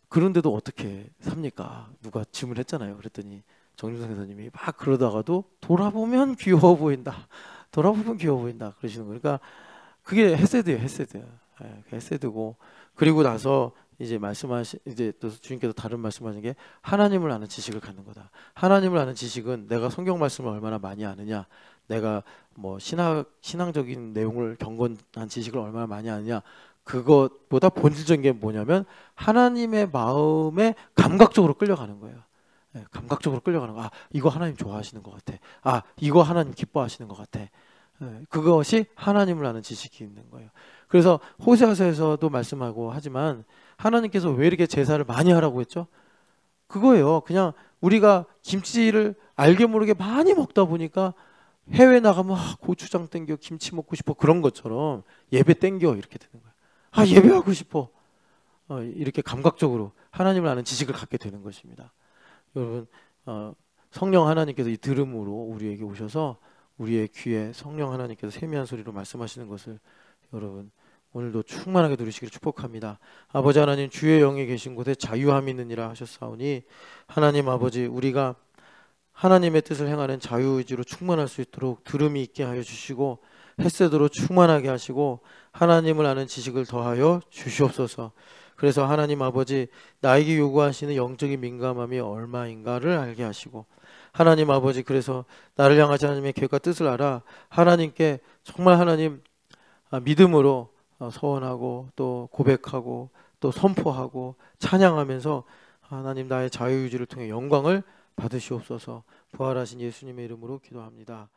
[SPEAKER 1] 그런데도 어떻게 삽니까? 누가 질문했잖아요. 그랬더니 정지문 선교사님이 막 그러다가도 돌아보면 귀여워 보인다. 돌아보면 귀여워 보인다. 그러시는 거예요. 그러니까 그게 헤세드예요. 헤세드. 예, 헤세드고, 그리고 나서 이제 이제 또 주님께서 다른 말씀하신 게 하나님을 아는 지식을 갖는 거다. 하나님을 아는 지식은 내가 성경 말씀을 얼마나 많이 아느냐, 내가 뭐 신앙적인 내용을 경건한 지식을 얼마나 많이 아느냐, 그것보다 본질적인 게 뭐냐면 하나님의 마음에 감각적으로 끌려가는 거예요. 네, 감각적으로 끌려가는 거. 아, 이거 하나님 좋아하시는 것 같아. 아, 이거 하나님 기뻐하시는 것 같아. 네, 그것이 하나님을 아는 지식이 있는 거예요. 그래서 호세아서에서도 말씀하고 하지만 하나님께서 왜 이렇게 제사를 많이 하라고 했죠? 그거예요. 그냥 우리가 김치를 알게 모르게 많이 먹다 보니까 해외 나가면 고추장 땡겨, 김치 먹고 싶어, 그런 것처럼 예배 땡겨, 이렇게 되는 거예요. 아, 예배하고 싶어. 이렇게 감각적으로 하나님을 아는 지식을 갖게 되는 것입니다. 여러분, 성령 하나님께서 이 들음으로 우리에게 오셔서 우리의 귀에 성령 하나님께서 세미한 소리로 말씀하시는 것을 여러분 오늘도 충만하게 누리시기를 축복합니다. 아버지 하나님, 주의 영에 계신 곳에 자유함이 있느니라 하셨사오니, 하나님 아버지, 우리가 하나님의 뜻을 행하는 자유의지로 충만할 수 있도록 들음이 있게 하여 주시고, 햇새도로 충만하게 하시고 하나님을 아는 지식을 더하여 주시옵소서. 그래서 하나님 아버지, 나에게 요구하시는 영적인 민감함이 얼마인가를 알게 하시고, 하나님 아버지, 그래서 나를 향하신 하나님의 계획과 뜻을 알아 하나님께 정말 하나님 믿음으로 서원하고 또 고백하고 또 선포하고 찬양하면서 하나님 나의 자유의지를 통해 영광을 받으시옵소서. 부활하신 예수님의 이름으로 기도합니다.